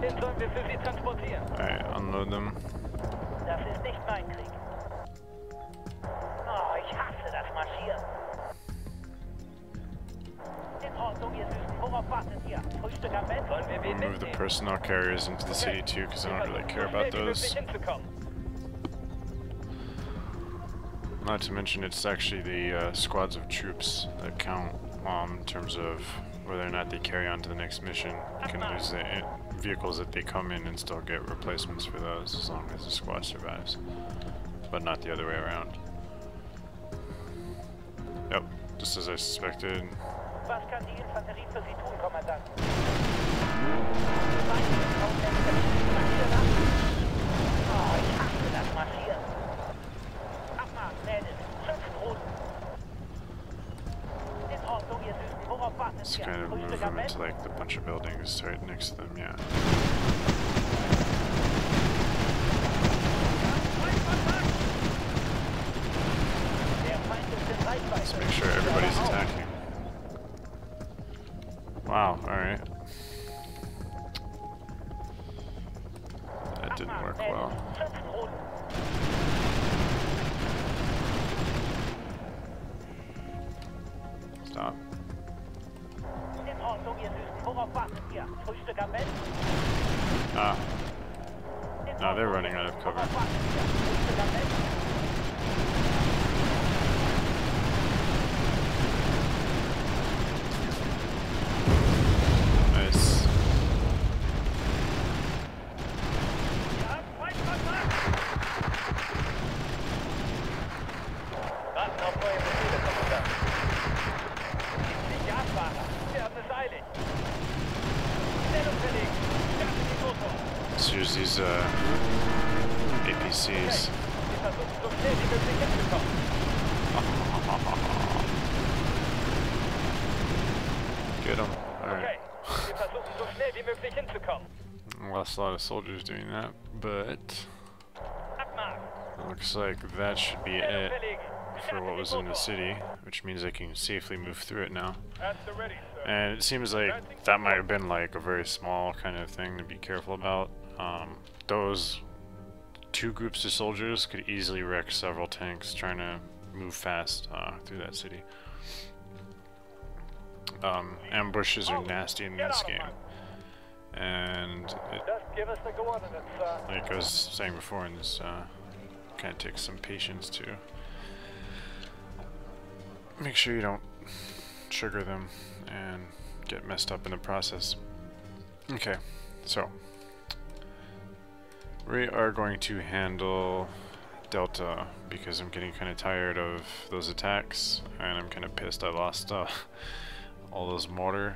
Den sollen wir für Sie transportieren. Alright, unload them. Das ist nicht mein Krieg. Oh, ich hasse das Marschieren. In Ordnung, ihr Süßen. Worauf wartet ihr? Frühstück am Bett? Sollen wir wen Move the mitnehmen? personnel carriers into the city too, because I don't really care about those. Not to mention, it's actually the squads of troops that count in terms of whether or not they carry on to the next mission. You can lose the vehicles that they come in and still get replacements for those as long as the squad survives, but not the other way around. Yep, just as I suspected. Was kann die Infanterie für Sie tun, Kommandant? Oh, ich hasse das Marschieren. Abmarsch, Mädels. 5 Routen. In Ordnung, ihr Süßen. Worauf wartet Let's ihr? kind of move Frühstück them am Bett? into like the bunch of buildings right next to them, yeah. Der Feind ist in Reichweite. Let's make sure everybody's attacking. Wow, alright. That didn't work well. 5 Routen. Stop. In Ordnung, ihr Süßen. Worauf wartet ihr? Frühstück am Bett? Ah, In no, they're Ordnung, running out of cover. worauf wartet ihr? Frühstück am Bett? Nice. Ja, Feindkontakt! Warten auf neue Befehle, Kommandant. Die Jagdfahrer, wir haben es eilig. Stellung verlegen. Starten die Motor. Let's use these APCs. Wir versuchen so schnell wie möglich hinzukommen. Get them. Okay, Alright. wir versuchen so schnell wie möglich hinzukommen. Lost a lot of soldiers doing that, but Abmarsch. it looks like that should be Stellung it verlegen. for what was in the city, which means I can safely move through it now. At the ready, sir. And it seems like that might have been like a very small kind of thing to be careful about. Those two groups of soldiers could easily wreck several tanks trying to move fast through that city. Ambushes are nasty in this game, and it, Just give us the coordinates, sir. like I was saying before, in this kind of takes some patience to make sure you don't trigger them and get messed up in the process. Okay, so we are going to handle Delta because I'm getting kind of tired of those attacks, and I'm kind of pissed I lost all those mortar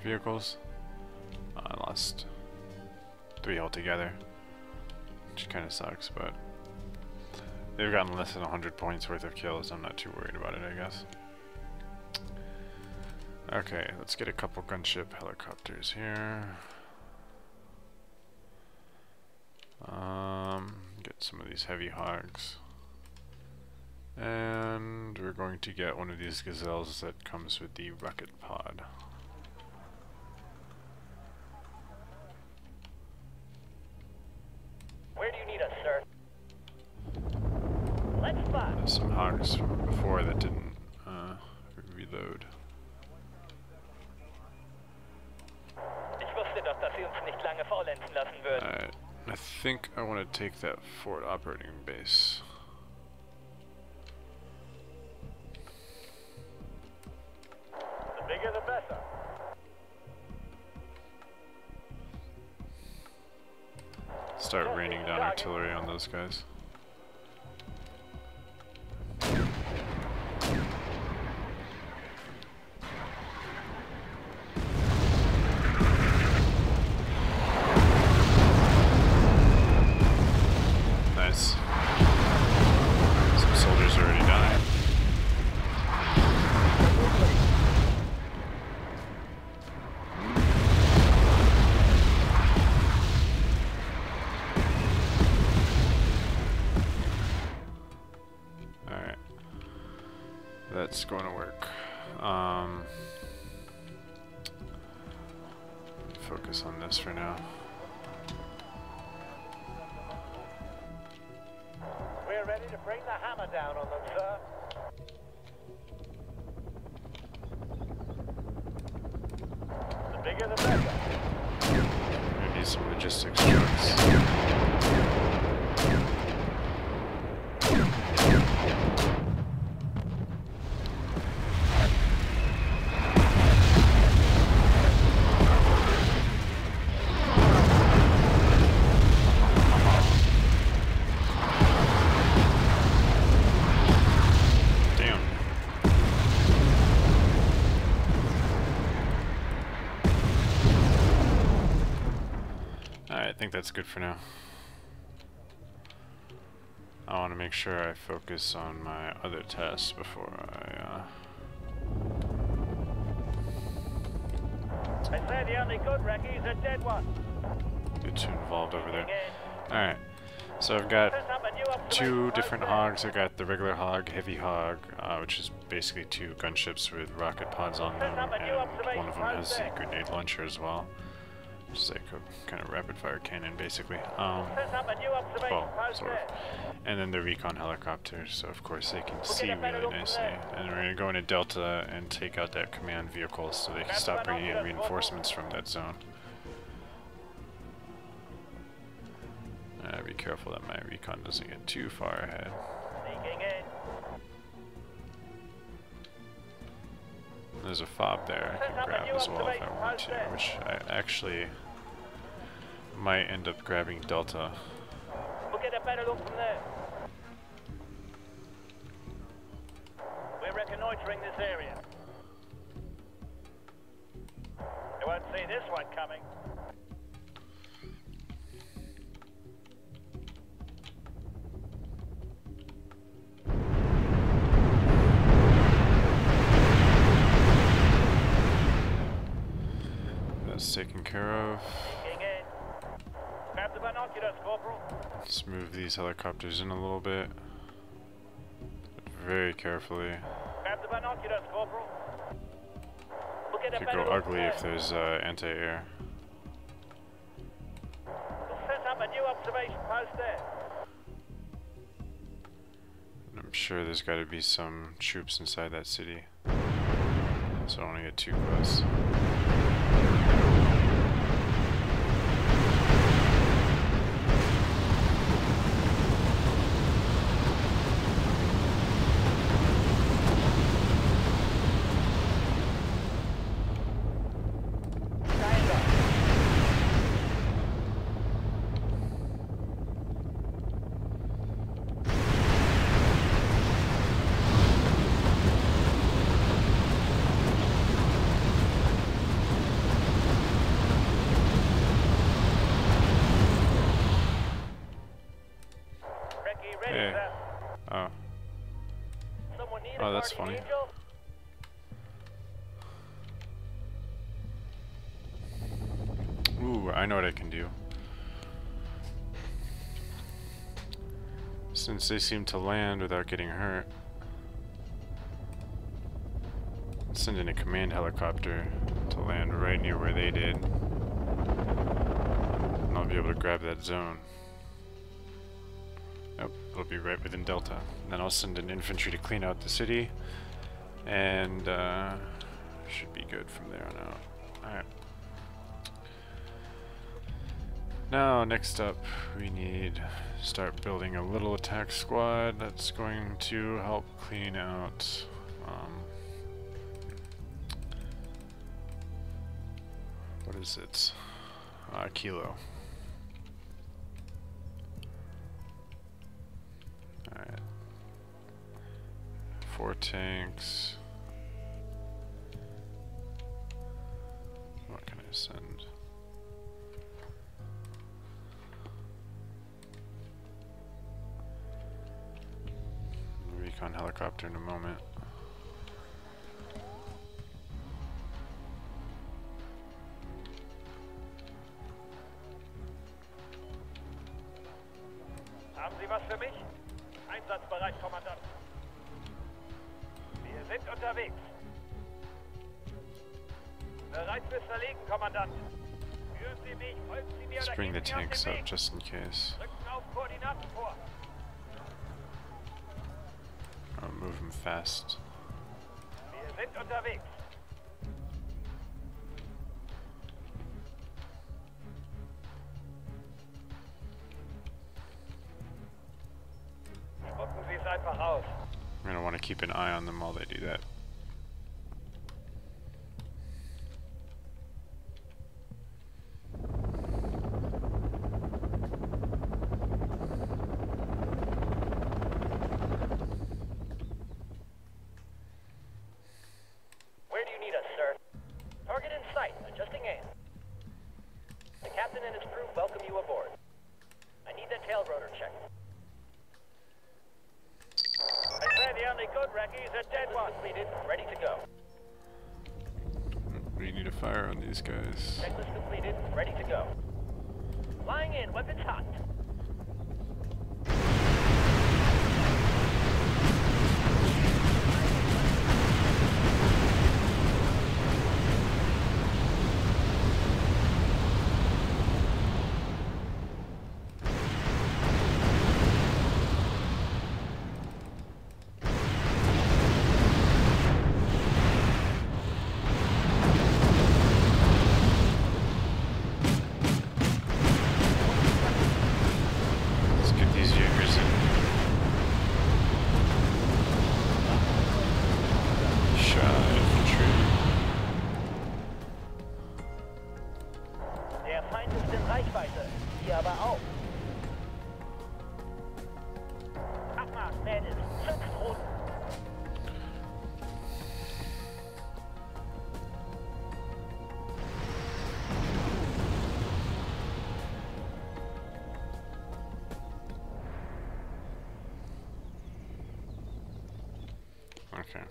vehicles. I lost 3 altogether, which kind of sucks, but they've gotten less than 100 points worth of kills. I'm not too worried about it, I guess. Okay, let's get a couple gunship helicopters here. Get some of these heavy hogs. And we're going to get one of these gazelles that comes with the rocket pod. Where do you need us, sir? Let's fly. There's some hogs from before that didn't reload. Ich wusste doch, dass Sie uns nicht lange faulenzen lassen würden. Alright, I think I want to take that forward operating base. The bigger the better. Start raining down artillery on those guys. that's going to work. Focus on this for now. We're ready to bring the hammer down on them, sir. The bigger the better. Maybe some logistics trucks. I think that's good for now. I want to make sure I focus on my other tests before I say the only good recce's a dead one. get too involved over there. Alright, so I've got two different hogs. I've got the regular hog, heavy hog, which is basically two gunships with rocket pods on them, and one of them has a grenade launcher as well. Just like a kind of rapid fire cannon, basically. Well, sort of. And then the recon helicopter, so of course they can see really nicely. And we're going to go into Delta and take out that command vehicle so they can stop bringing in reinforcements from that zone. Be careful that my recon doesn't get too far ahead. There's a fob there I can grab as well if I want to, which I actually might end up grabbing Delta. We'll get a better look from there. We're reconnoitering this area. You won't see this one coming. Taken care of. Grab the binoculars, Corporal. Let's move these helicopters in a little bit, but very carefully. Grab the binoculars, Corporal. Could go ugly if there's anti-air. We'll set up a new observation post there. I'm sure there's got to be some troops inside that city, so I don't want to get too close. Oh, that's funny. Ooh, I know what I can do. Since they seem to land without getting hurt, let's send in a command helicopter to land right near where they did. And I'll be able to grab that zone. Nope, it'll be right within Delta. And then I'll send in infantry to clean out the city, and should be good from there on out. Alright. Now, next up, we need to start building a little attack squad that's going to help clean out what is it? Kilo. Alright. 4 tanks. What can I send? Recon helicopter in a moment. Haben Sie was für mich? Einsatzbereit, Kommandant. Wir sind unterwegs. Bereit fürs Verlegen, Kommandant. Führen Sie mich, folgen Sie mir Let's oder bring the gehen Sie aus tanks dem up Weg. just in case. Rücken auf Koordinaten vor. I'll move them fast. Wir sind unterwegs. Spucken Sie es einfach aus. I'm gonna want to keep an eye on them while they do that. Where do you need us, sir? Target in sight. Adjusting aim. The captain and his crew welcome you aboard. I need that tail rotor checked. I say the only good wrecky is a dead one. Completed. Ready to go. We need to fire on these guys. Checklist completed. Ready to go. Flying in. Weapons hot. Let's get these Jaegers in. Shot infantry. Der Feind ist in Reichweite. Wir aber auch. Abmarsch, Mädels. 5 Routen. Okay.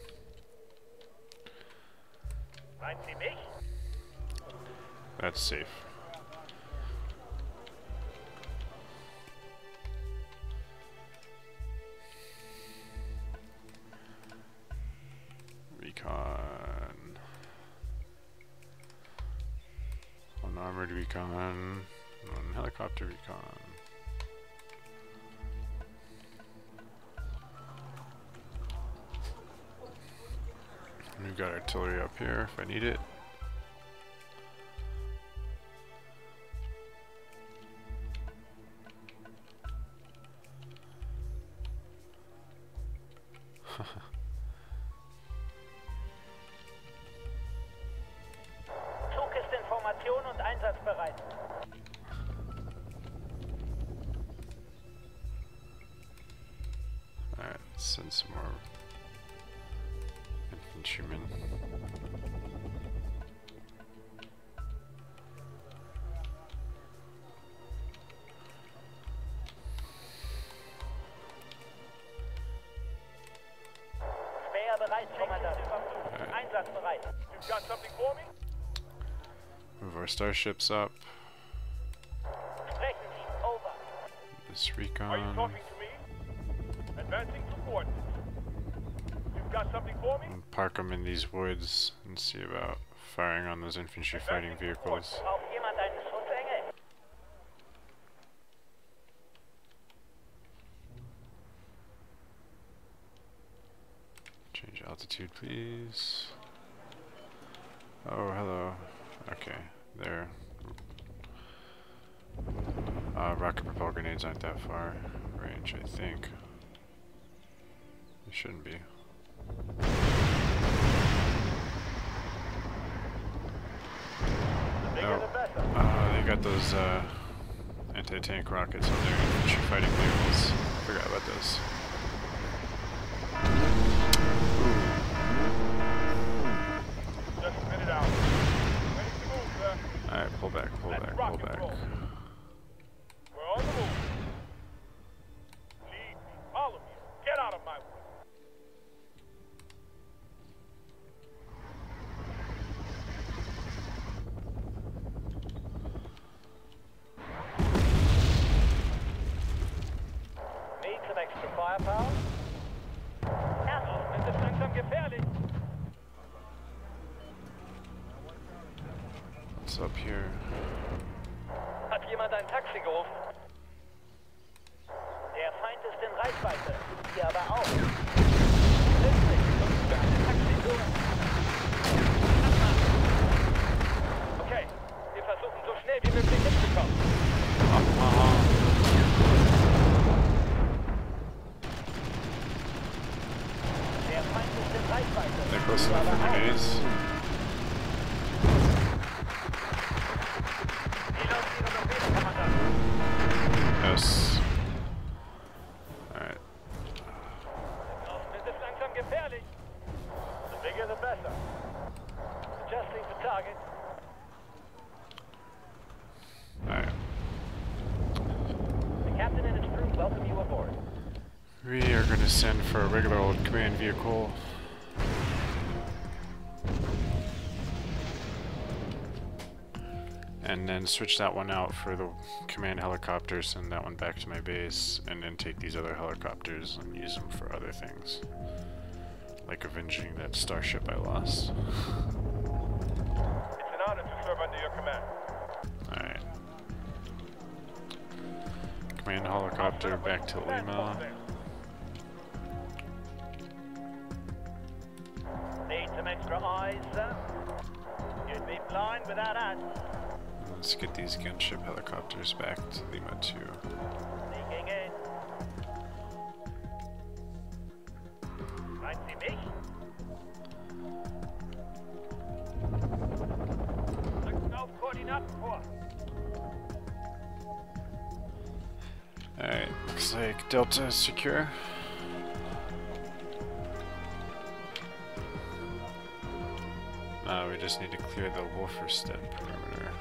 Meint Sie mich? That's safe. Recon. Unarmored recon. One helicopter recon. We've got artillery up here if I need it. Zug ist in Formation und einsatzbereit. Alright, let's send some more infantrymen. Speer bereit, Kommandant. Einsatzbereit. You got something for me? Move our starships up. Sprechen Sie. Over. This Are you recon. talking to me? Advancing to coordinates. You've got something for me? And park them in these woods and see about firing on those infantry fighting vehicles. Braucht jemand einen Schutzengel? Change altitude, please. Oh, hello. Okay, there. Rocket propelled grenades aren't that far range, I think. They shouldn't be. Oh, they got those anti-tank rockets on their infantry fighting vehicles. Forgot about those. Just spin it out. Ready to move, sir. Alright, pull back, pull back, pull back. We're on the move. Lead me. All of you. Get out of my way. Need some extra firepower? Ernst, wenn es langsam gefährlich. What's up here? Hat jemand ein Taxi gerufen? Der Feind ist in Reichweite. Hier aber auch. Letztlich für eine Taxitour. Okay, wir versuchen so schnell wie möglich hinzukommen. Der Feind ist in Reichweite. There goes some grenades. Yes. Alright. Draußen ist es langsam gefährlich. The bigger the better. Adjusting the target. Alright. The captain and his crew welcome you aboard. We are going to send for a regular old command vehicle. And then switch that one out for the command helicopter, send that one back to my base, and then take these other helicopters and use them for other things. Like avenging that starship I lost. It's an honor to serve under your command. Alright. Command helicopter back to Lima. Need some extra eyes, sir? You'd be blind without us. Let's get these gunship helicopters back to Lima 2. Sneaking in. Meint Sie mich? Rücken auf Koordinaten vor. Alright, looks like Delta is secure. Now we just need to clear the WOLFERSTEDT perimeter.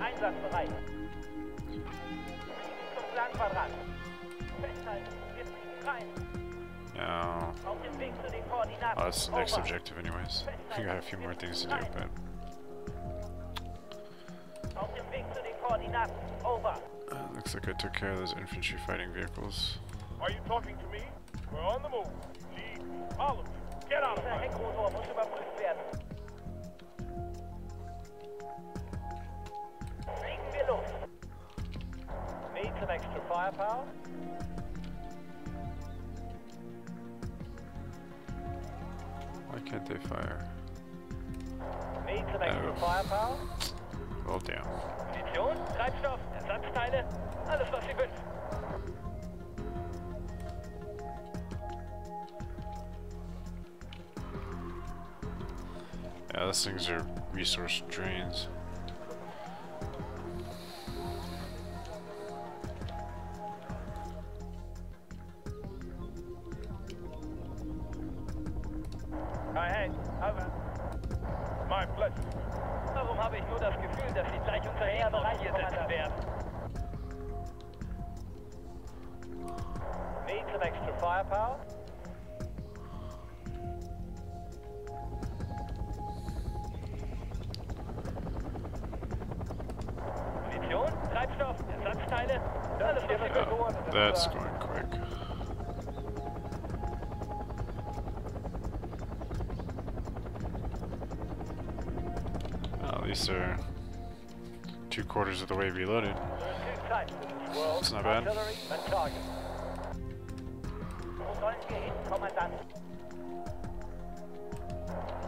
Einsatzbereit. Zum Planquadrat. Festhalten, wir fliegen rein. Now, Auf dem Weg zu den Koordinaten. that's the next Over. objective anyways. We got a few more things to do, but Auf dem Weg zu den Koordinaten. Over. looks like I took care of those infantry fighting vehicles. Are you talking to me? We're on the move. Lead me. Follow me. Get out of Dieser my way. Heckrotor muss überprüft werden. Fliegen wir los. Need some extra firepower. Why can't they fire? Need some extra Oh. firepower. Well, damn. Munition, Treibstoff, Ersatzteile, alles was Sie wünschen. Yeah, those things are resource drains. Hey, over. My pleasure. Warum habe ich nur das Gefühl, dass Sie gleich unser Heer hier setzen werden? Need some extra firepower? Munition, Treibstoff, Ersatzteile, alles was Sie wünschen. Oh, that's going quick. At least they're 3/4 of the way reloaded. Two types in this world, That's not bad. artillery and target. Wo sollen wir hin, Kommandant?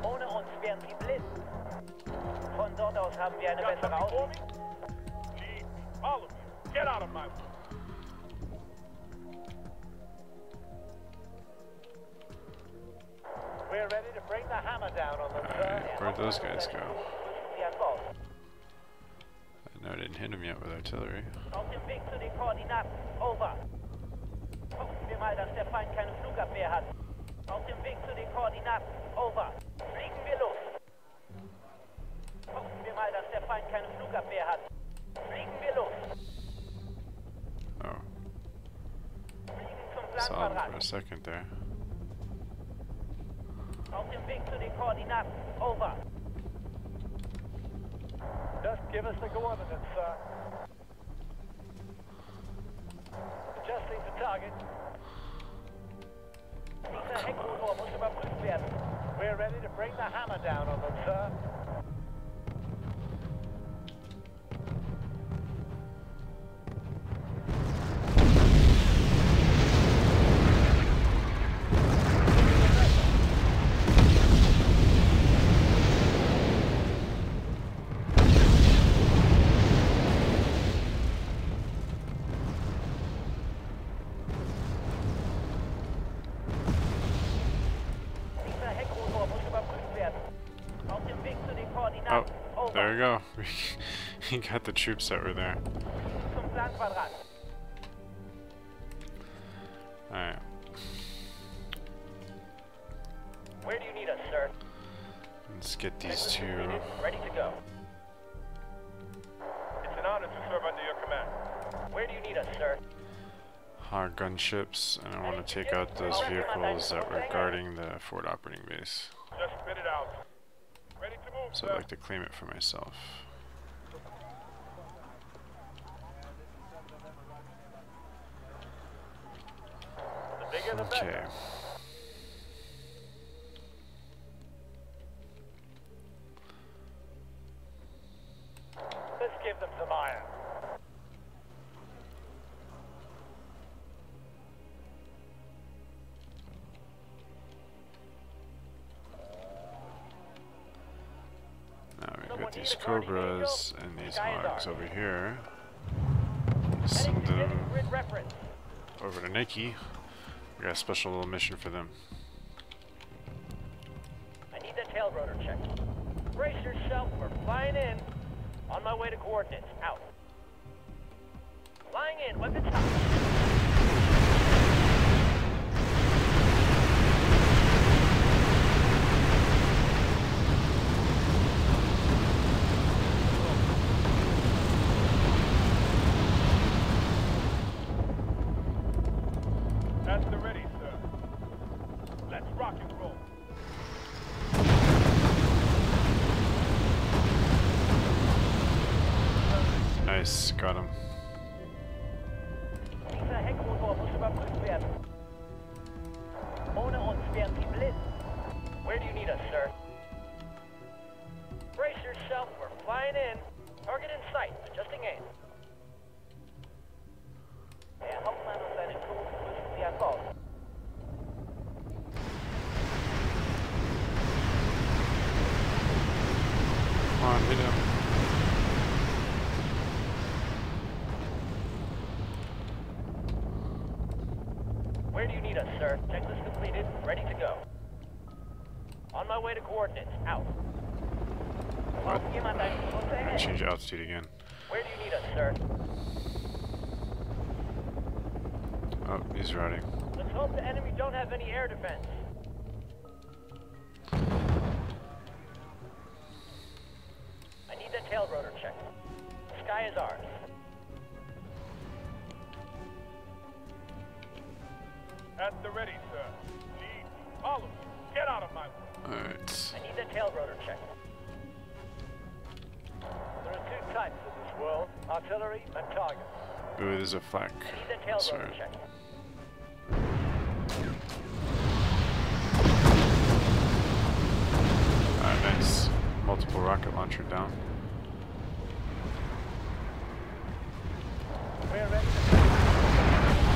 Ohne uns wären Sie blind. Von dort aus haben wir eine Got bessere something for Aussicht. me? Lead me. Follow me. Get out of my way. We're ready to bring the hammer down on them, sir. Alright, where'd those guys go? Sie an Bord. I know I didn't hit them yet with artillery. Auf dem Weg zu den Koordinaten. Over. Gucken wir mal, dass der Feind keine Flugabwehr hat. Auf dem Weg zu den Koordinaten. Over. Fliegen wir los. Gucken wir mal, dass der Feind keine Flugabwehr hat. Fliegen wir los. Oh, Fliegen zum saw them Planquadrat. for a second there. Auf dem Weg zu den Koordinaten. Over. Just give us the coordinates, sir. Adjusting the target. Heckmotor muss überprüft werden. We're ready to bring the hammer down on them, sir. Oh, there we go. He got the troops that were there. Alright. Where do you need us, sir? Let's get these two Ready to go. It's an honor to serve under your command. Where do you need us, sir? hard gunships, and I want to take out those vehicles that were guarding the Ford operating base. Just spit it out. Ready to move, So sir. I'd like to claim it for myself. The bigger the Okay. better. Let's give them some iron. Now we've got these Cobras and these Hogs over here. Heading Send to them getting grid reference. over to Nike. We got a special little mission for them. I need that tail rotor check. Brace yourself, we're flying in. On my way to coordinates, out. Flying in, weapons out. That's the ready, sir. Let's rock and roll. Nice, got him. Dieser Heckmotor muss überprüft werden. Ohne uns wären Sie blind. Where do you need us, sir? Brace yourself, we're flying in. Target in sight, adjusting aim. Der Hauptmann und seine Crew begrüßen Sie an Bord. Come on, hit him. Where do you need us, sir? Checklist completed, ready to go. On my way to coordinates, out. What? Jemand einen Schuss ahead. Change altitude again. Where do you need us, sir? Oh, he's routing. Let's hope the enemy don't have any air defense. I need that tail rotor check. The sky is ours. At the ready, sir. Lead. Follow. Get out of my way. Alright. I need that tail rotor check. There are two types in this world. Artillery and targets. Ooh, there's a flak. I need that tail rotor Sorry. check. Nice. Multiple rocket launcher down. We're ready to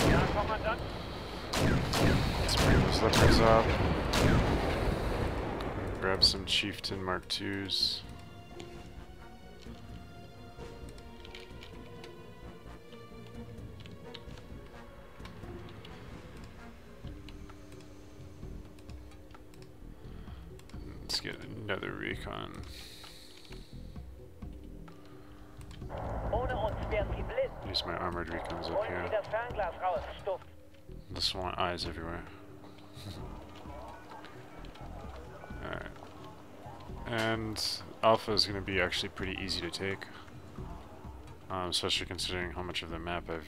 Ja, Kommandant. Let's bring those leopards up. Grab some Chieftain Mark IIs. Let's get another recon. Ohne uns wären Sie blind. Use my armored recons up Holen Sie here. das Fernglas raus, Stuft. Just want eyes everywhere. Alright. And Alpha is going to be actually pretty easy to take. Especially considering how much of the map I've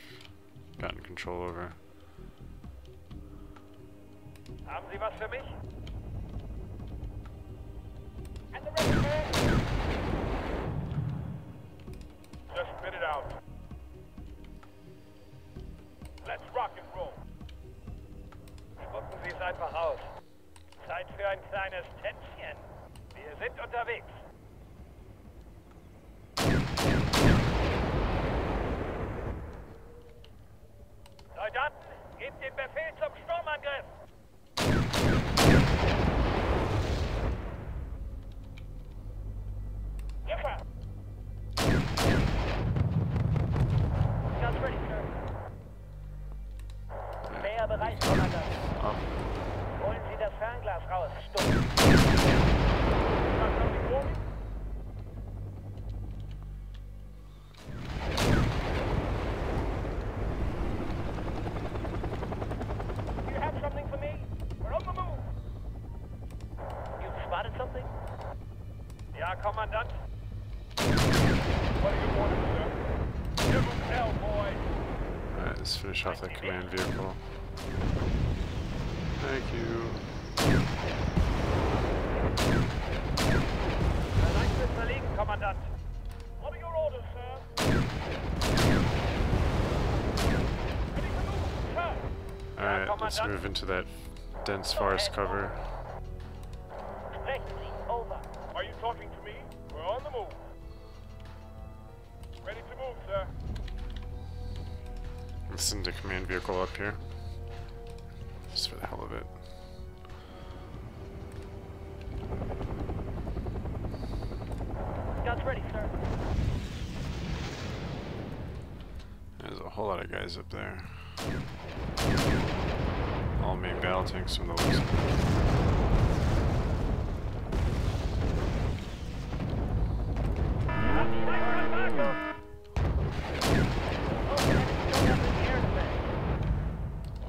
gotten control over. Haben Sie was für mich? At the ready, sir. Just spit it out. Kommandant. What are your orders, sir? Give 'em hell, boy. Alright, let's finish off that command vehicle. Thank you. Bereit fürs Verlegen, Kommandant. What are your orders, sir? Ready to move, sir. Alright, let's move into that dense forest cover. Sprechen Sie, over. Are you talking to me? We're on the move. Ready to move, sir. Let's send the command vehicle up here. Just for the hell of it. Scouts ready, sir. There's a whole lot of guys up there. All main battle tanks from the looks of it.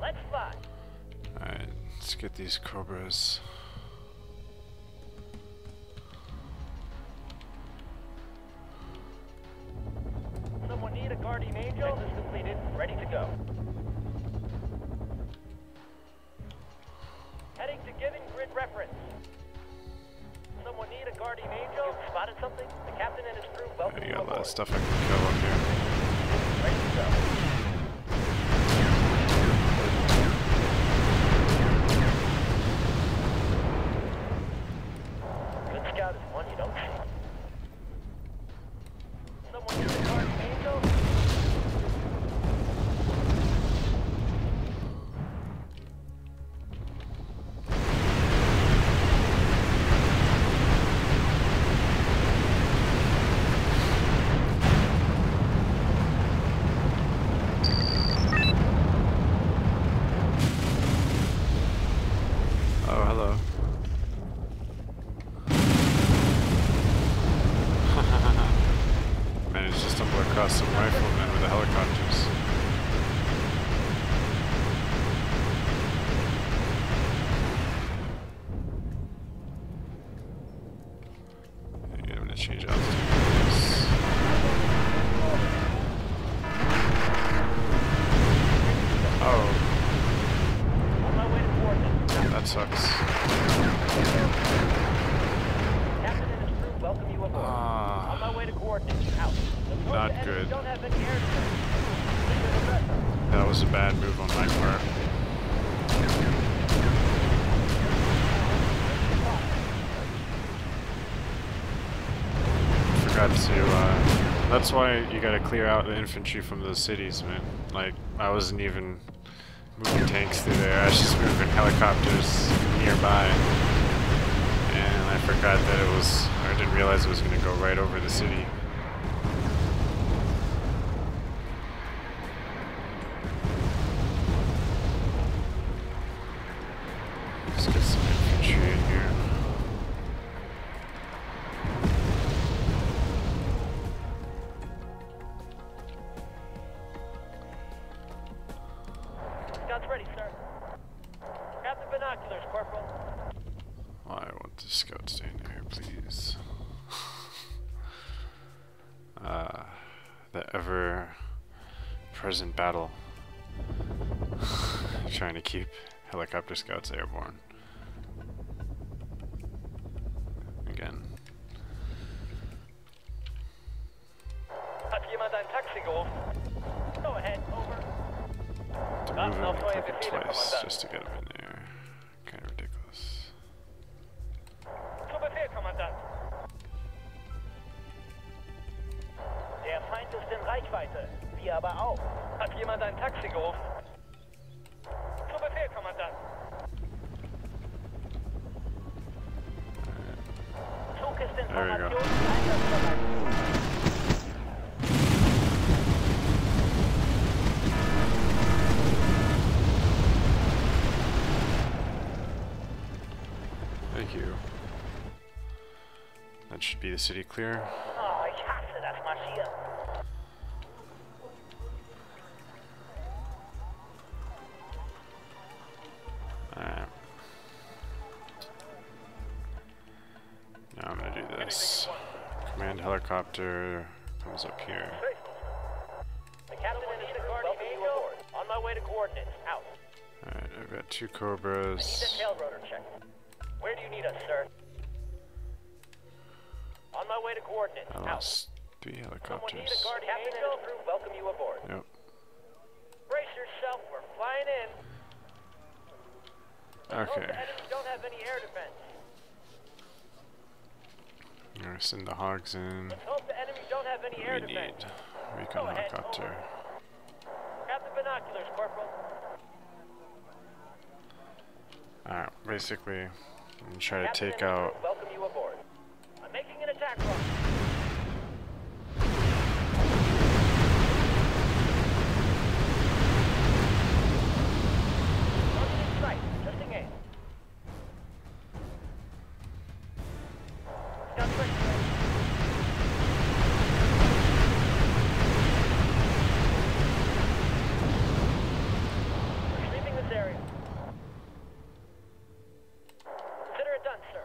Let's fly. Alright, let's get these Cobras. Someone need a guardian angel? Census completed. Ready to go. Heading to giving grid reference. Someone need a guardian angel? You spotted something? The captain and his crew welcome You you got a lot aboard. of stuff I can kill up here. Ready to go. Good scout is one you don't see. Someone need a guardian angel? Oh, hello. Managed to stumble across some riflemen with the helicopters. Yeah, I'm gonna change out this. Oh, On my way to coordinates. that sucks. Captain and his crew welcome you aboard. On my way to coordinates. Out. The Not enemies good. don't have any air defense. Leave it aggressive. That was a bad move on my part. Forgot to, that's why you gotta clear out the infantry from those cities, man. Like, I wasn't even moving tanks through there, I was just moving helicopters nearby. And I forgot that it was, I didn't realize it was gonna go right over the city. Let's get some infantry in here. Scouts ready, sir. Grab the binoculars, Corporal. I want the scout stand here, please. The ever-present battle. Trying to keep helicopter scouts airborne. Again. Hat jemand ein Taxi gerufen? Go ahead, over. To move him click it twice just to get him in there. Kind of ridiculous. Zu Befehl, Kommandant. Der Feind ist in Reichweite. Wir aber auch. Hat jemand ein Taxi gerufen? Zu Befehl, Kommandant. Zug ist in There we go. Formation einsatzbereit. Thank you. That should be the city clear. Oh, ich hasse das Marschieren. Alright. Now I'm gonna do this. Command helicopter comes up here. The captain and his guard welcome you aboard. On my way to coordinates. Out. Alright, I've got 2 I need Cobras. a tail rotor check. Where do you need us, sir? On my way to coordinates. I Out. lost 3 Someone need helicopters. a guard captain and his crew welcome you aboard. Yep. Brace yourself, we're flying in. Hope Okay. the enemy don't have any air defense. I'm gonna send the hogs in. Let's hope the enemy don't have any air We defense. need recon Go ahead, helicopter. over. Grab the binoculars, Corporal. Alright, basically, I'm gonna try to Captain take and his out. crew welcome you aboard. I'm making an attack run. Target in sight. Adjusting aim. Scout ready. We're sweeping this area. Consider it done, sir.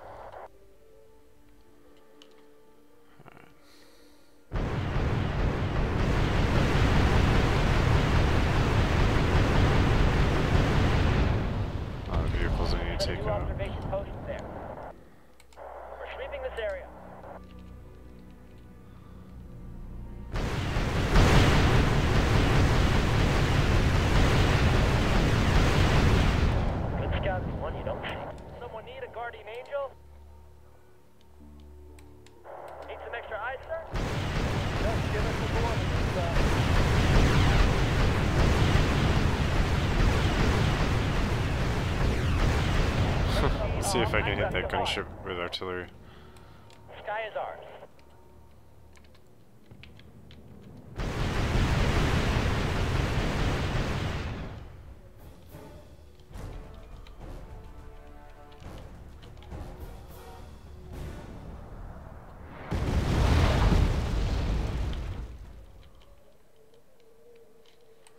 A lot of vehicles I need to Set a take new out. observation post there. We're sweeping this area. Good scout is one you don't see. Someone need a guardian angel? Need some extra eyes, sir? Just give us the Let's see if I can hit that gunship with artillery. Sky is ours.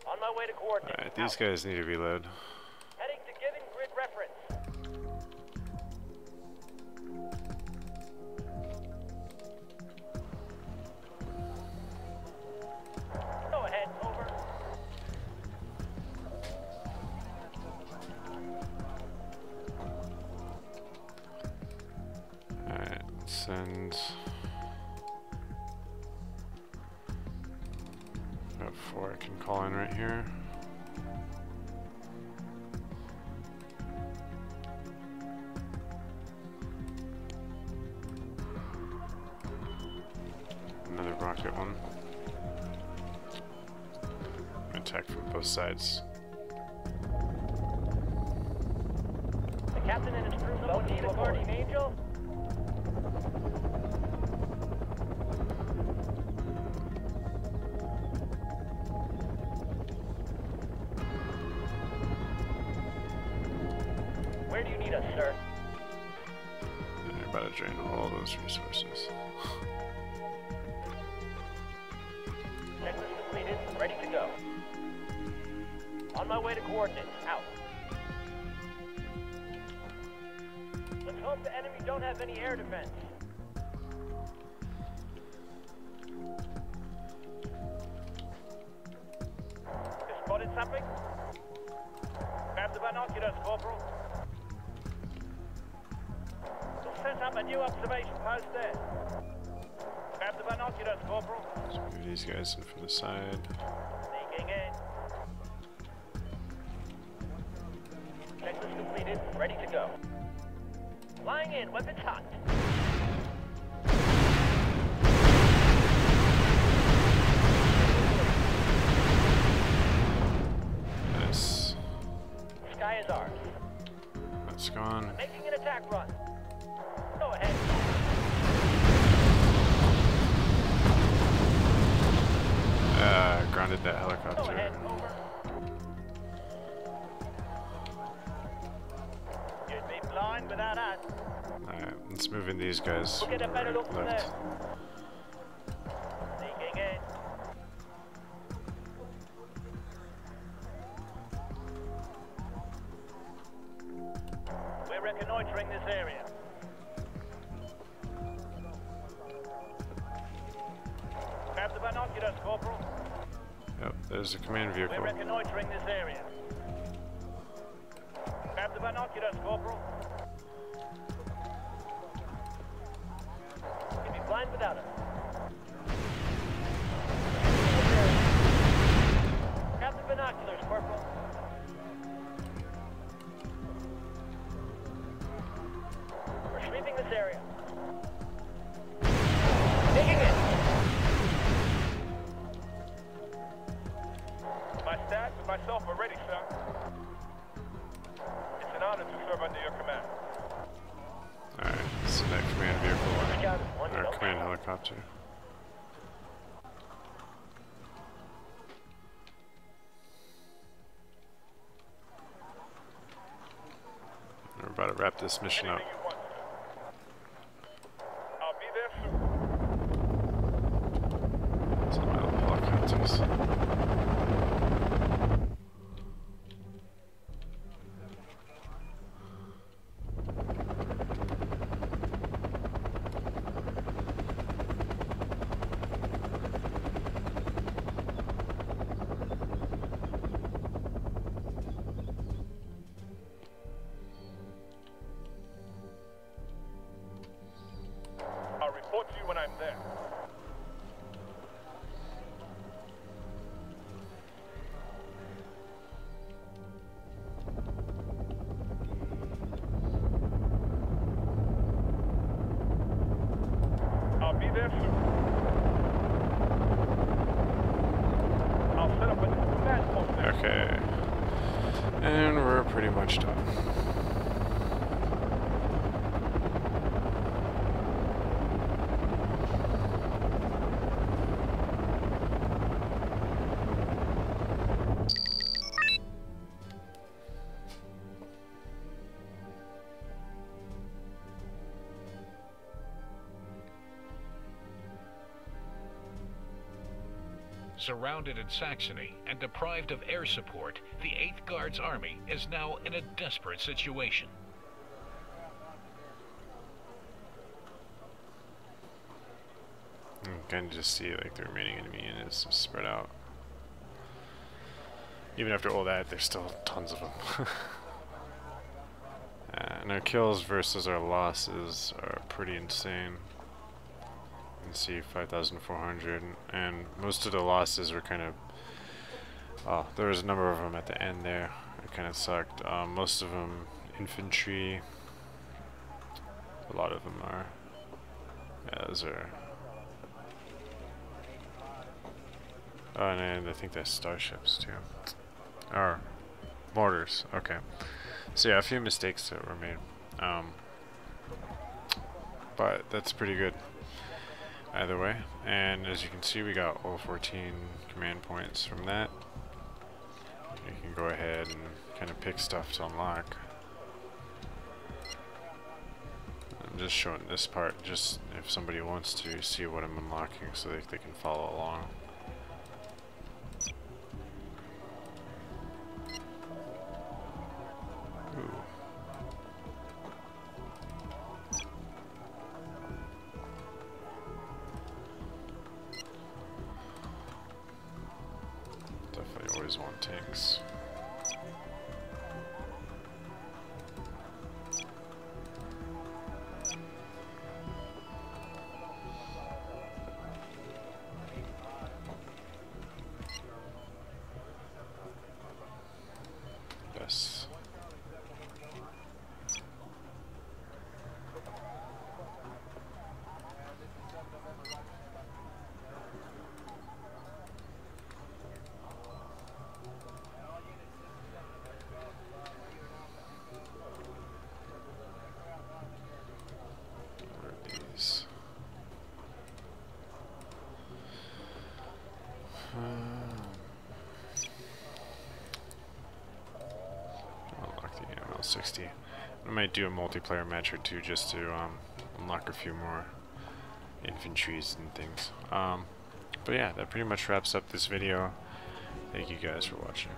On my way to coordinates. Alright, these guys need to be led. Heading to given grid reference. Go ahead, over. Alright, send. Got 4 I can call in right here. Another rocket one. Attack from both sides. The captain and his crew welcome you aboard. Angel? Where do you need us, sir? And they're about to drain all those resources. Checklist completed. Ready to go. On my way to coordinates. Out. Let's hope the enemy don't have any air defense. You spotted something? Grab the binoculars, Corporal. We'll set up a new observation post there. Grab the binoculars, Corporal. Let's move these guys in from the side. Sneaking in. Checklist completed. Ready to go. Flying in. Weapons hot. Nice. Sky is ours. That's gone. Making an attack run. Go ahead. Grounded that Go helicopter. ahead. Over. You'd be blind without us. Alright, let's move in these guys. We'll get a better look from Left. there. Sneaking in. We're reconnoitering this area. binoculars, Corporal. Yep, there's a command vehicle. We're reconnoitering this area. Grab the binoculars, Corporal. You'd be blind without us. Grab the binoculars, Corporal. We're sweeping this area. Digging in. My staff and myself are ready, sir. It's an honor to serve under your command. Alright, so that command vehicle, One or note. command helicopter. We're about to wrap this mission up. Anything you want, sir. I'll be there soon. So my little helicopters. I'll report to you when I'm there. I'll be there soon. I'll set up a new command post there. Okay. And we're pretty much done. Surrounded in Saxony and deprived of air support, the 8th Guards Army is now in a desperate situation. You can just see like the remaining enemy units spread out. Even after all that, there's still tons of them. And our kills versus our losses are pretty insane. You can see 5,400, and most of the losses were kind of... Oh, there was a number of them at the end there. It kind of sucked. Most of them infantry. A lot of them are. Yeah, those are... Oh, and I think that's starships too. Or mortars. Okay. So yeah, a few mistakes that were made. But that's pretty good. Either way. And as you can see, we got all 14 command points from that. You can go ahead and kind of pick stuff to unlock. I'm just showing this part just if somebody wants to see what I'm unlocking so that they can follow along. Ooh. Definitely always want tanks. Yes. What are these? Unlock the ML60. I might do a multiplayer match or two just to unlock a few more infantries and things. But yeah, that pretty much wraps up this video. Thank you guys for watching.